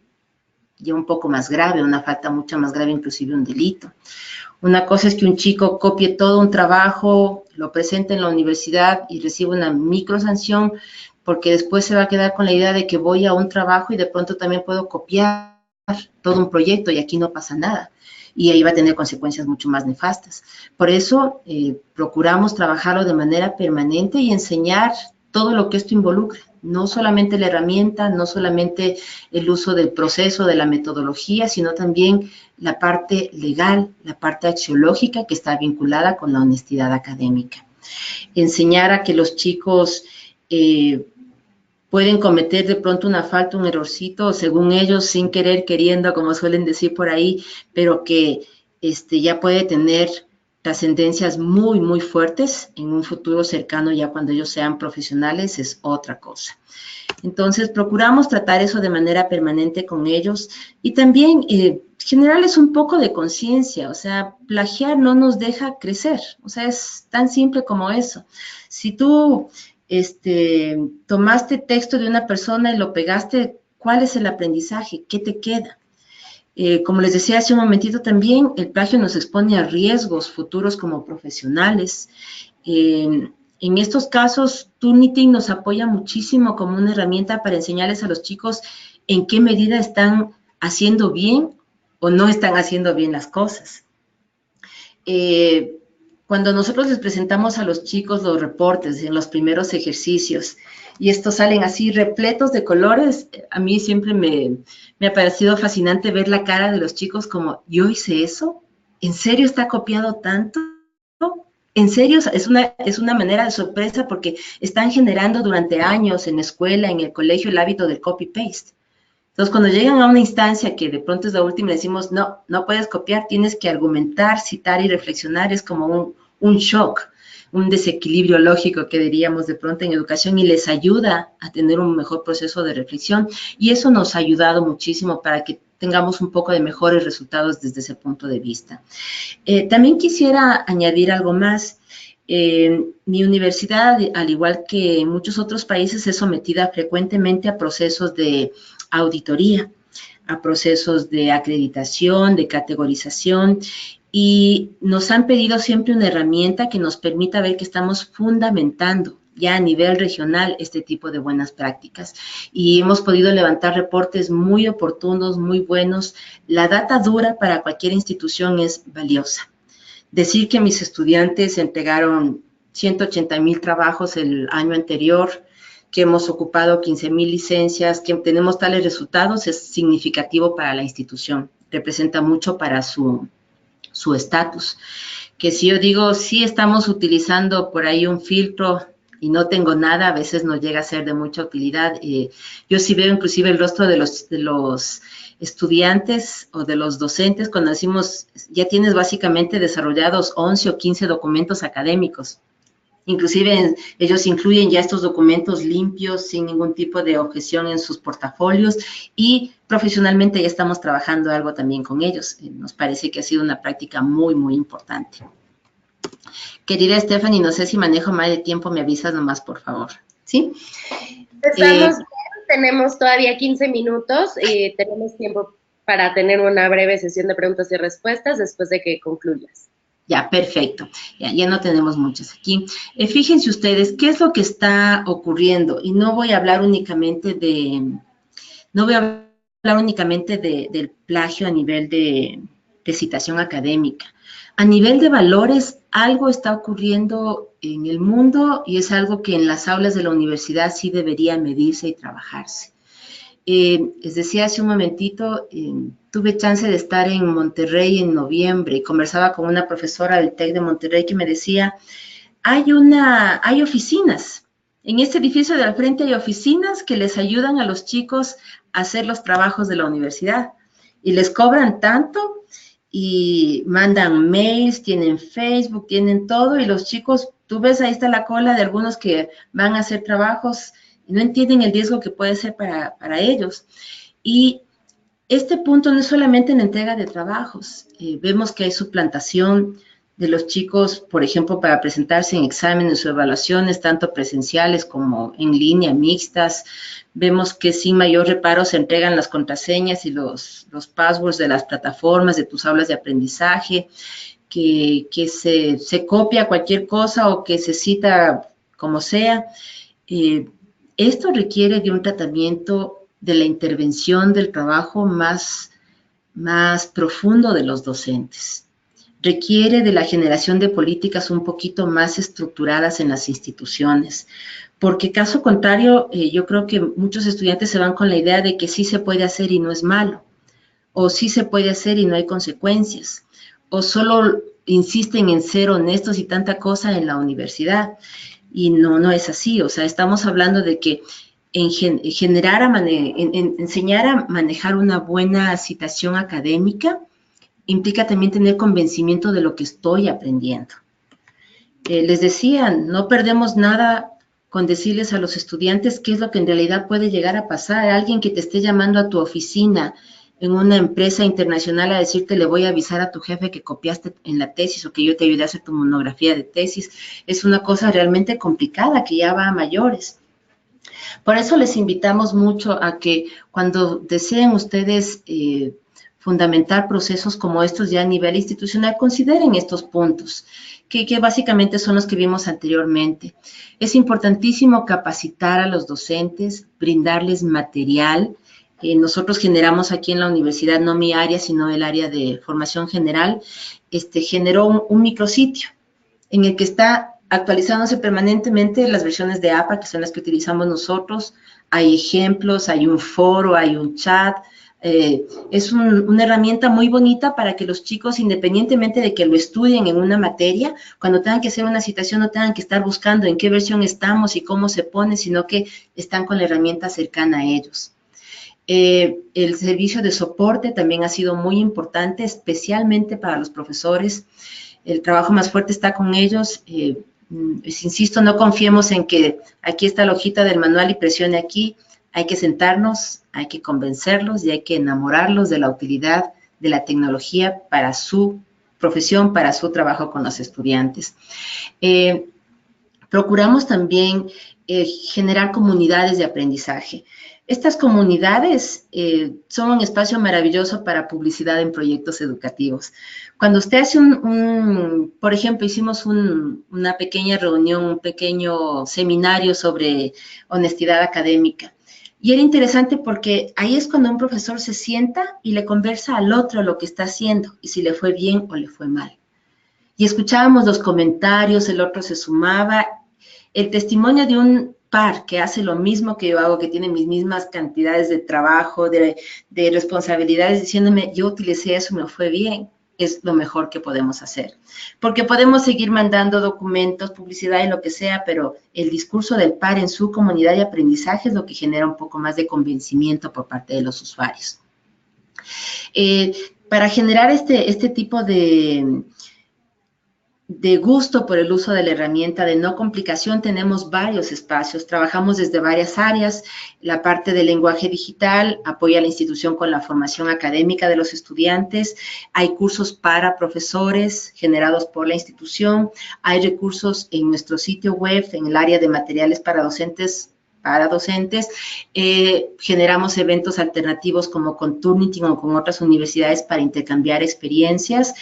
ya un poco más grave, una falta mucho más grave, inclusive un delito. Una cosa es que un chico copie todo un trabajo, lo presente en la universidad y reciba una microsanción, porque después se va a quedar con la idea de que voy a un trabajo y de pronto también puedo copiar todo un proyecto y aquí no pasa nada. Y ahí va a tener consecuencias mucho más nefastas. Por eso procuramos trabajarlo de manera permanente y enseñar todo lo que esto involucra. No solamente la herramienta, no solamente el uso del proceso, de la metodología, sino también la parte legal, la parte axiológica que está vinculada con la honestidad académica. Enseñar a que los chicos pueden cometer de pronto una falta, un errorcito, según ellos, sin querer, queriendo, como suelen decir por ahí, pero que ya puede tener trascendencias muy, muy fuertes en un futuro cercano, ya cuando ellos sean profesionales, es otra cosa. Entonces, procuramos tratar eso de manera permanente con ellos y también generarles un poco de conciencia, o sea, plagiar no nos deja crecer, o sea, es tan simple como eso. Si tú tomaste texto de una persona y lo pegaste, ¿cuál es el aprendizaje? ¿Qué te queda? Como les decía hace un momentito también, el plagio nos expone a riesgos futuros como profesionales. En estos casos, Turnitin nos apoya muchísimo como una herramienta para enseñarles a los chicos en qué medida están haciendo bien o no están haciendo bien las cosas. Cuando nosotros les presentamos a los chicos los reportes en los primeros ejercicios y estos salen así repletos de colores, a mí siempre me ha parecido fascinante ver la cara de los chicos como, ¿yo hice eso? ¿En serio está copiado tanto? En serio, es una manera de sorpresa porque están generando durante años en la escuela, en el colegio, el hábito del copy-paste. Entonces, cuando llegan a una instancia que de pronto es la última, decimos, no, no puedes copiar, tienes que argumentar, citar y reflexionar, es como un shock, un desequilibrio lógico que diríamos de pronto en educación y les ayuda a tener un mejor proceso de reflexión y eso nos ha ayudado muchísimo para que tengamos un poco de mejores resultados desde ese punto de vista. También quisiera añadir algo más. Mi universidad, al igual que en muchos otros países, es sometida frecuentemente a procesos de auditoría, a procesos de acreditación, de categorización, y nos han pedido siempre una herramienta que nos permita ver que estamos fundamentando ya a nivel regional este tipo de buenas prácticas. Y hemos podido levantar reportes muy oportunos, muy buenos. La data dura para cualquier institución es valiosa. Decir que mis estudiantes entregaron 180,000 trabajos el año anterior, que hemos ocupado 15,000 licencias, que tenemos tales resultados, es significativo para la institución. Representa mucho para su estatus. Que si yo digo, sí estamos utilizando por ahí un filtro y no tengo nada, a veces no llega a ser de mucha utilidad. Yo sí veo inclusive el rostro de los estudiantes o de los docentes cuando decimos, ya tienes básicamente desarrollados 11 o 15 documentos académicos. Inclusive ellos incluyen ya estos documentos limpios, sin ningún tipo de objeción en sus portafolios, y profesionalmente ya estamos trabajando algo también con ellos. Nos parece que ha sido una práctica muy, muy importante. Querida Stephanie, no sé si manejo más de tiempo, me avisas nomás, por favor. ¿Sí? Estamos bien, tenemos todavía 15 minutos y tenemos tiempo para tener una breve sesión de preguntas y respuestas después de que concluyas. Ya, perfecto. Ya no tenemos muchas aquí. Fíjense ustedes, ¿qué es lo que está ocurriendo? Y no voy a hablar únicamente del plagio a nivel de citación académica. A nivel de valores, algo está ocurriendo en el mundo y es algo que en las aulas de la universidad sí debería medirse y trabajarse. Les decía hace un momentito, tuve chance de estar en Monterrey en noviembre y conversaba con una profesora del TEC de Monterrey que me decía, hay oficinas, en este edificio de al frente hay oficinas que les ayudan a los chicos a hacer los trabajos de la universidad y les cobran tanto y mandan mails, tienen Facebook, tienen todo y los chicos, tú ves ahí está la cola de algunos que van a hacer trabajos y no entienden el riesgo que puede ser para ellos. Y este punto no es solamente en la entrega de trabajos, vemos que hay suplantación de los chicos, por ejemplo, para presentarse en exámenes o evaluaciones, tanto presenciales como en línea, mixtas. Vemos que sin mayor reparo se entregan las contraseñas y los passwords de las plataformas de tus aulas de aprendizaje, que se copia cualquier cosa o que se cita como sea. Esto requiere de un tratamiento de la intervención del trabajo más profundo de los docentes. Requiere de la generación de políticas un poquito más estructuradas en las instituciones, porque caso contrario, yo creo que muchos estudiantes se van con la idea de que sí se puede hacer y no es malo, o sí se puede hacer y no hay consecuencias, o solo insisten en ser honestos y tanta cosa en la universidad, y no es así. O sea, estamos hablando de que enseñar a manejar una buena citación académica implica también tener convencimiento de lo que estoy aprendiendo. Les decía, no perdemos nada con decirles a los estudiantes qué es lo que en realidad puede llegar a pasar. Alguien que te esté llamando a tu oficina en una empresa internacional a decirte, le voy a avisar a tu jefe que copiaste en la tesis o que yo te ayudé a hacer tu monografía de tesis, es una cosa realmente complicada que ya va a mayores. Por eso les invitamos mucho a que cuando deseen ustedes fundamentar procesos como estos ya a nivel institucional, consideren estos puntos, que básicamente son los que vimos anteriormente. Es importantísimo capacitar a los docentes, brindarles material. Nosotros generamos aquí en la universidad, no mi área, sino el área de formación general, generó un micrositio en el que está actualizándose permanentemente las versiones de APA, que son las que utilizamos nosotros. Hay ejemplos, hay un foro, hay un chat. Es una herramienta muy bonita para que los chicos, independientemente de que lo estudien en una materia, cuando tengan que hacer una citación no tengan que estar buscando en qué versión estamos y cómo se pone, sino que están con la herramienta cercana a ellos. El servicio de soporte también ha sido muy importante, especialmente para los profesores. El trabajo más fuerte está con ellos. Insisto, no confiemos en que aquí está la hojita del manual y presione aquí. Hay que sentarnos, hay que convencerlos y hay que enamorarlos de la utilidad de la tecnología para su profesión, para su trabajo con los estudiantes. Procuramos también generar comunidades de aprendizaje. Estas comunidades son un espacio maravilloso para publicidad en proyectos educativos. Cuando usted hace por ejemplo, hicimos una pequeña reunión, un pequeño seminario sobre honestidad académica. Y era interesante porque ahí es cuando un profesor se sienta y le conversa al otro lo que está haciendo y si le fue bien o le fue mal. Y escuchábamos los comentarios, el otro se sumaba. El testimonio de un par que hace lo mismo que yo hago, que tiene mis mismas cantidades de trabajo, de responsabilidades, diciéndome, yo utilicé eso, me fue bien, es lo mejor que podemos hacer. Porque podemos seguir mandando documentos, publicidad y lo que sea, pero el discurso del par en su comunidad de aprendizaje es lo que genera un poco más de convencimiento por parte de los usuarios. Para generar este tipo de de gusto por el uso de la herramienta de no complicación, tenemos varios espacios, trabajamos desde varias áreas. La parte del lenguaje digital apoya a la institución con la formación académica de los estudiantes, hay cursos para profesores generados por la institución, hay recursos en nuestro sitio web, en el área de materiales para docentes, generamos eventos alternativos como con Turnitin o con otras universidades para intercambiar experiencias.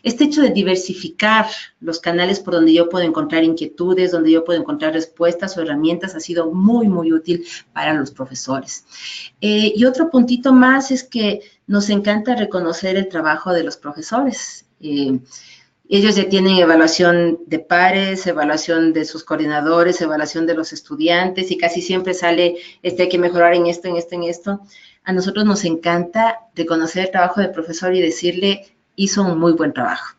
Este hecho de diversificar los canales por donde yo puedo encontrar inquietudes, donde yo puedo encontrar respuestas o herramientas, ha sido muy, muy útil para los profesores. Y otro puntito más es que nos encanta reconocer el trabajo de los profesores. Ellos ya tienen evaluación de pares, evaluación de sus coordinadores, evaluación de los estudiantes y casi siempre sale, hay que mejorar en esto, en esto, en esto. A nosotros nos encanta reconocer el trabajo del profesor y decirle, hizo un muy buen trabajo.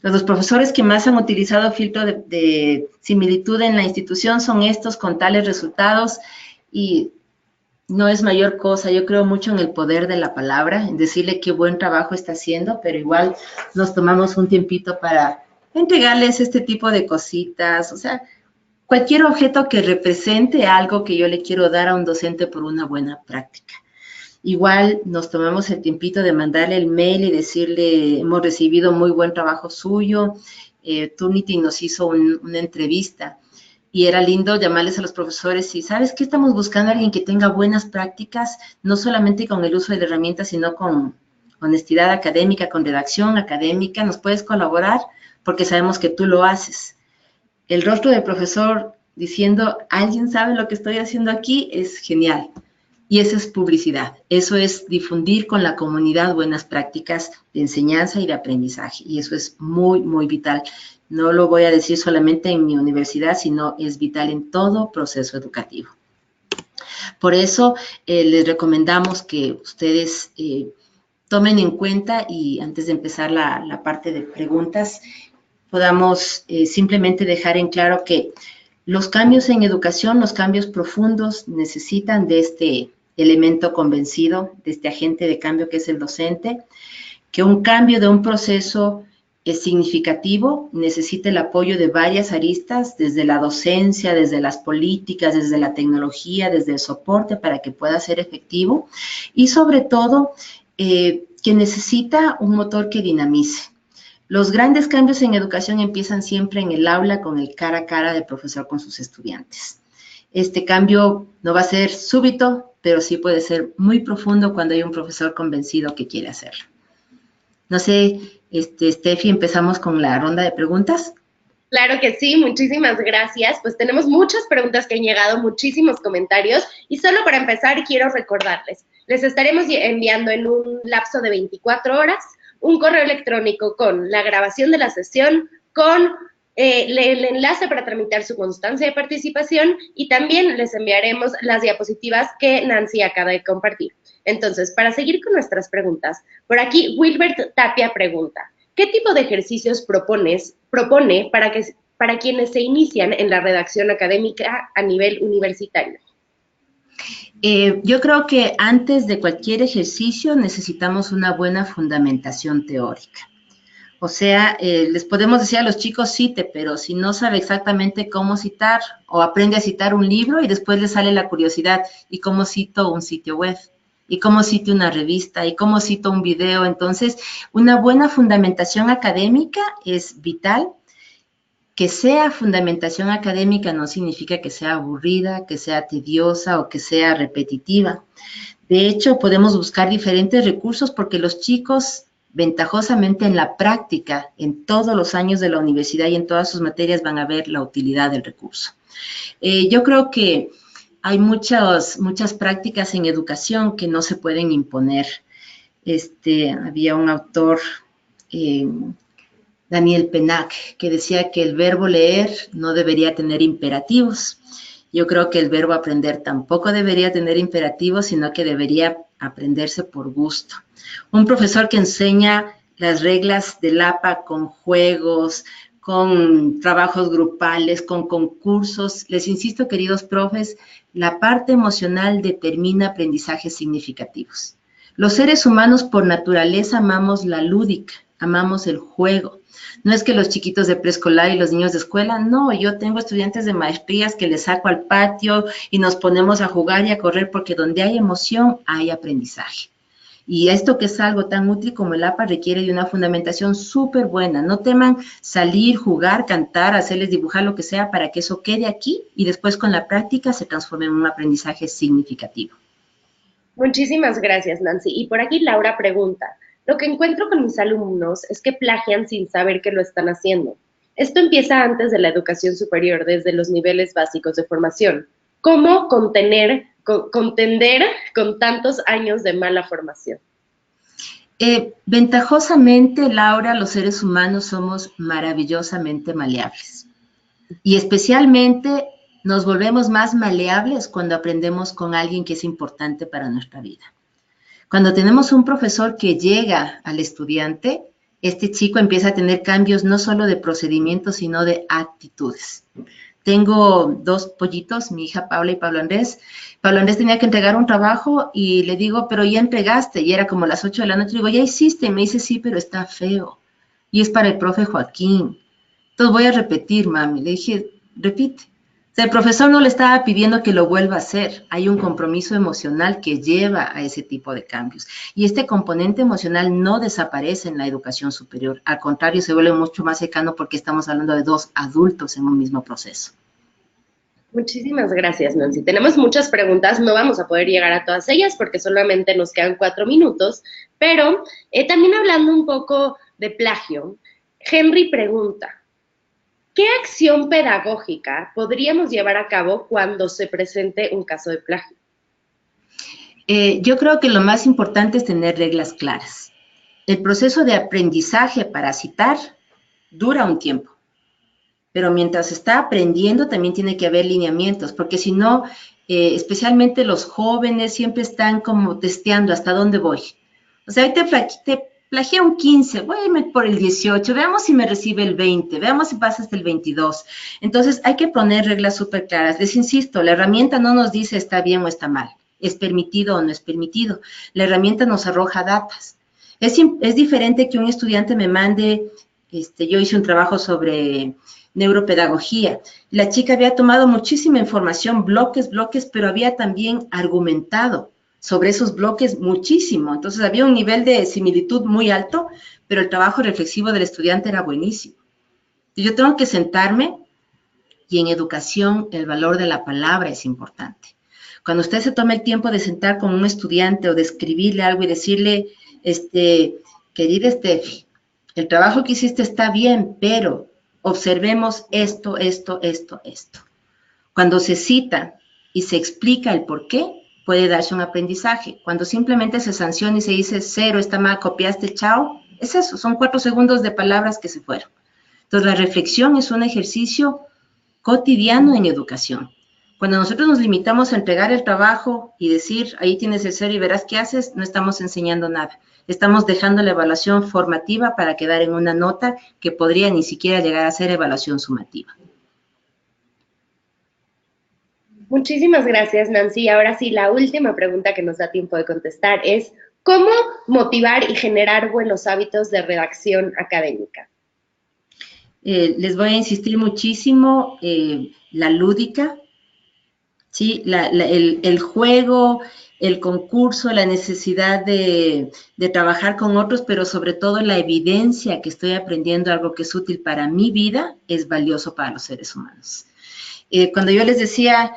Los profesores que más han utilizado filtro de similitud en la institución son estos con tales resultados y no es mayor cosa. Yo creo mucho en el poder de la palabra, en decirle qué buen trabajo está haciendo, pero igual nos tomamos un tiempito para entregarles este tipo de cositas, o sea, cualquier objeto que represente algo que yo le quiero dar a un docente por una buena práctica. Igual nos tomamos el tiempito de mandarle el mail y decirle, hemos recibido muy buen trabajo suyo, Turnitin nos hizo una entrevista. Y era lindo llamarles a los profesores y, ¿sabes qué? Estamos buscando a alguien que tenga buenas prácticas, no solamente con el uso de herramientas, sino con honestidad académica, con redacción académica. ¿Nos puedes colaborar? Porque sabemos que tú lo haces. El rostro del profesor diciendo, ¿alguien sabe lo que estoy haciendo aquí? Es genial. Y eso es publicidad. Eso es difundir con la comunidad buenas prácticas de enseñanza y de aprendizaje. Y eso es muy, muy vital. No lo voy a decir solamente en mi universidad, sino es vital en todo proceso educativo. Por eso les recomendamos que ustedes tomen en cuenta y antes de empezar la parte de preguntas, podamos simplemente dejar en claro que los cambios en educación, los cambios profundos necesitan de este elemento convencido, de este agente de cambio que es el docente, que un cambio de un proceso es significativo, necesita el apoyo de varias aristas, desde la docencia, desde las políticas, desde la tecnología, desde el soporte para que pueda ser efectivo y sobre todo que necesita un motor que dinamice. Los grandes cambios en educación empiezan siempre en el aula con el cara a cara del profesor con sus estudiantes. Este cambio no va a ser súbito, pero sí puede ser muy profundo cuando hay un profesor convencido que quiere hacerlo. No sé, Steffi, empezamos con la ronda de preguntas. Claro que sí, muchísimas gracias. Pues tenemos muchas preguntas que han llegado, muchísimos comentarios. Y solo para empezar, quiero recordarles, les estaremos enviando en un lapso de 24 horas un correo electrónico con la grabación de la sesión, con el enlace para tramitar su constancia de participación y también les enviaremos las diapositivas que Nancy acaba de compartir. Entonces, para seguir con nuestras preguntas, por aquí Wilbert Tapia pregunta, ¿qué tipo de ejercicios propone para quienes se inician en la redacción académica a nivel universitario? Yo creo que antes de cualquier ejercicio necesitamos una buena fundamentación teórica. O sea, les podemos decir a los chicos cite, pero si no sabe exactamente cómo citar o aprende a citar un libro y después le sale la curiosidad, ¿y cómo cito un sitio web? ¿Y cómo cito una revista? ¿Y cómo cito un video? Entonces, una buena fundamentación académica es vital. Que sea fundamentación académica no significa que sea aburrida, que sea tediosa o que sea repetitiva. De hecho, podemos buscar diferentes recursos porque los chicos, ventajosamente en la práctica, en todos los años de la universidad y en todas sus materias van a ver la utilidad del recurso. Yo creo que hay muchas prácticas en educación que no se pueden imponer. Había un autor, Daniel Pennac, que decía que el verbo leer no debería tener imperativos. Yo creo que el verbo aprender tampoco debería tener imperativos, sino que debería aprenderse por gusto. Un profesor que enseña las reglas del APA con juegos, con trabajos grupales, con concursos. Les insisto, queridos profes, la parte emocional determina aprendizajes significativos. Los seres humanos por naturaleza amamos la lúdica. amamos el juego. No es que los chiquitos de preescolar y los niños de escuela, no, yo tengo estudiantes de maestrías que les saco al patio y nos ponemos a jugar y a correr porque donde hay emoción hay aprendizaje. Y esto que es algo tan útil como el APA requiere de una fundamentación súper buena. No teman salir, jugar, cantar, hacerles dibujar lo que sea para que eso quede aquí y después con la práctica se transforme en un aprendizaje significativo. Muchísimas gracias, Nancy. Y por aquí Laura pregunta, lo que encuentro con mis alumnos es que plagian sin saber que lo están haciendo. Esto empieza antes de la educación superior, desde los niveles básicos de formación. ¿Cómo contender con tantos años de mala formación? Ventajosamente, Laura, los seres humanos somos maravillosamente maleables. Y especialmente nos volvemos más maleables cuando aprendemos con alguien que es importante para nuestra vida. Cuando tenemos un profesor que llega al estudiante, este chico empieza a tener cambios no solo de procedimientos, sino de actitudes. Tengo dos pollitos, mi hija Paula y Pablo Andrés. Pablo Andrés tenía que entregar un trabajo y le digo, pero ya entregaste. Y era como las 8 de la noche. Le digo, ya hiciste. Y me dice, sí, pero está feo. Y es para el profe Joaquín. Entonces voy a repetir, mami. Le dije, repite. O sea, el profesor no le estaba pidiendo que lo vuelva a hacer. Hay un compromiso emocional que lleva a ese tipo de cambios. Y este componente emocional no desaparece en la educación superior. Al contrario, se vuelve mucho más cercano porque estamos hablando de dos adultos en un mismo proceso. Muchísimas gracias, Nancy. Tenemos muchas preguntas, no vamos a poder llegar a todas ellas porque solamente nos quedan 4 minutos, pero también hablando un poco de plagio, Henry pregunta, ¿qué acción pedagógica podríamos llevar a cabo cuando se presente un caso de plagio? Yo creo que lo más importante es tener reglas claras. El proceso de aprendizaje para citar dura un tiempo, pero mientras está aprendiendo también tiene que haber lineamientos, porque si no, especialmente los jóvenes siempre están como testeando hasta dónde voy. O sea, hoy te plagié un 15, voy a irme por el 18, veamos si me recibe el 20, veamos si pasa hasta el 22. Entonces hay que poner reglas súper claras. Les insisto, la herramienta no nos dice está bien o está mal, es permitido o no es permitido. La herramienta nos arroja datas. Es diferente que un estudiante me mande, yo hice un trabajo sobre neuropedagogía. La chica había tomado muchísima información, bloques, pero había también argumentado sobre esos bloques muchísimo. Entonces había un nivel de similitud muy alto, pero el trabajo reflexivo del estudiante era buenísimo. Yo tengo que sentarme y en educación el valor de la palabra es importante. Cuando usted se toma el tiempo de sentar con un estudiante o de escribirle algo y decirle, querida Steffi, el trabajo que hiciste está bien, pero observemos esto. Cuando se cita y se explica el por qué, puede darse un aprendizaje. Cuando simplemente se sanciona y se dice 0, está mal, copiaste, chao, es eso, son 4 segundos de palabras que se fueron. Entonces, la reflexión es un ejercicio cotidiano en educación. Cuando nosotros nos limitamos a entregar el trabajo y decir, ahí tienes el 0 y verás qué haces, no estamos enseñando nada. Estamos dejando la evaluación formativa para quedar en una nota que podría ni siquiera llegar a ser evaluación sumativa. Muchísimas gracias, Nancy. Ahora sí, la última pregunta que nos da tiempo de contestar es, ¿cómo motivar y generar buenos hábitos de redacción académica? Les voy a insistir muchísimo, la lúdica, ¿sí? El juego, el concurso, la necesidad de trabajar con otros, pero sobre todo la evidencia que estoy aprendiendo algo que es útil para mi vida, es valioso para los seres humanos. Cuando yo les decía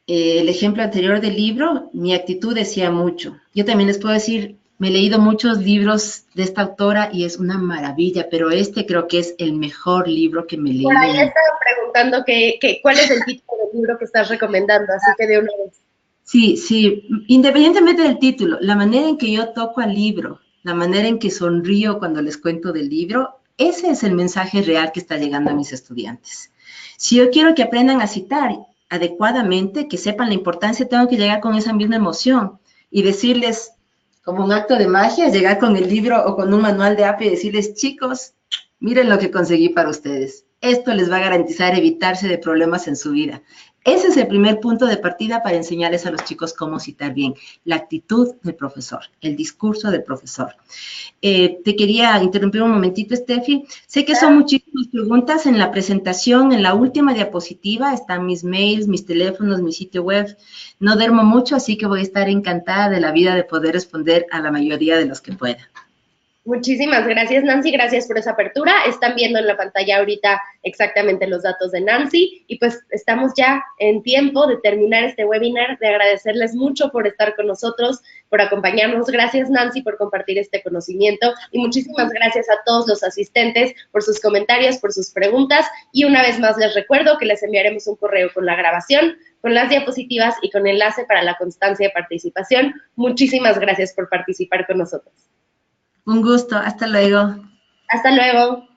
el ejemplo anterior del libro, mi actitud decía mucho. Yo también les puedo decir, me he leído muchos libros de esta autora y es una maravilla, pero creo que es el mejor libro que me he leído. Por ahí estaba preguntando cuál es el título del libro que estás recomendando, así que de una vez. Sí, independientemente del título, la manera en que yo toco al libro, la manera en que sonrío cuando les cuento del libro, ese es el mensaje real que está llegando a mis estudiantes. Si yo quiero que aprendan a citar adecuadamente, que sepan la importancia, tengo que llegar con esa misma emoción y decirles, como un acto de magia, llegar con el libro o con un manual de APA y decirles, chicos, miren lo que conseguí para ustedes. Esto les va a garantizar evitarse de problemas en su vida. Ese es el primer punto de partida para enseñarles a los chicos cómo citar bien, la actitud del profesor, el discurso del profesor. Te quería interrumpir un momentito, Steffi. Sé que son muchísimas preguntas en la presentación, en la última diapositiva están mis mails, mis teléfonos, mi sitio web. No duermo mucho, así que voy a estar encantada de la vida de poder responder a la mayoría de los que pueda. Muchísimas gracias, Nancy, gracias por esa apertura. Están viendo en la pantalla ahorita exactamente los datos de Nancy y pues estamos ya en tiempo de terminar este webinar, de agradecerles mucho por estar con nosotros, por acompañarnos. Gracias, Nancy, por compartir este conocimiento y muchísimas gracias a todos los asistentes por sus comentarios, por sus preguntas y una vez más les recuerdo que les enviaremos un correo con la grabación, con las diapositivas y con enlace para la constancia de participación. Muchísimas gracias por participar con nosotros. Un gusto, hasta luego. Hasta luego.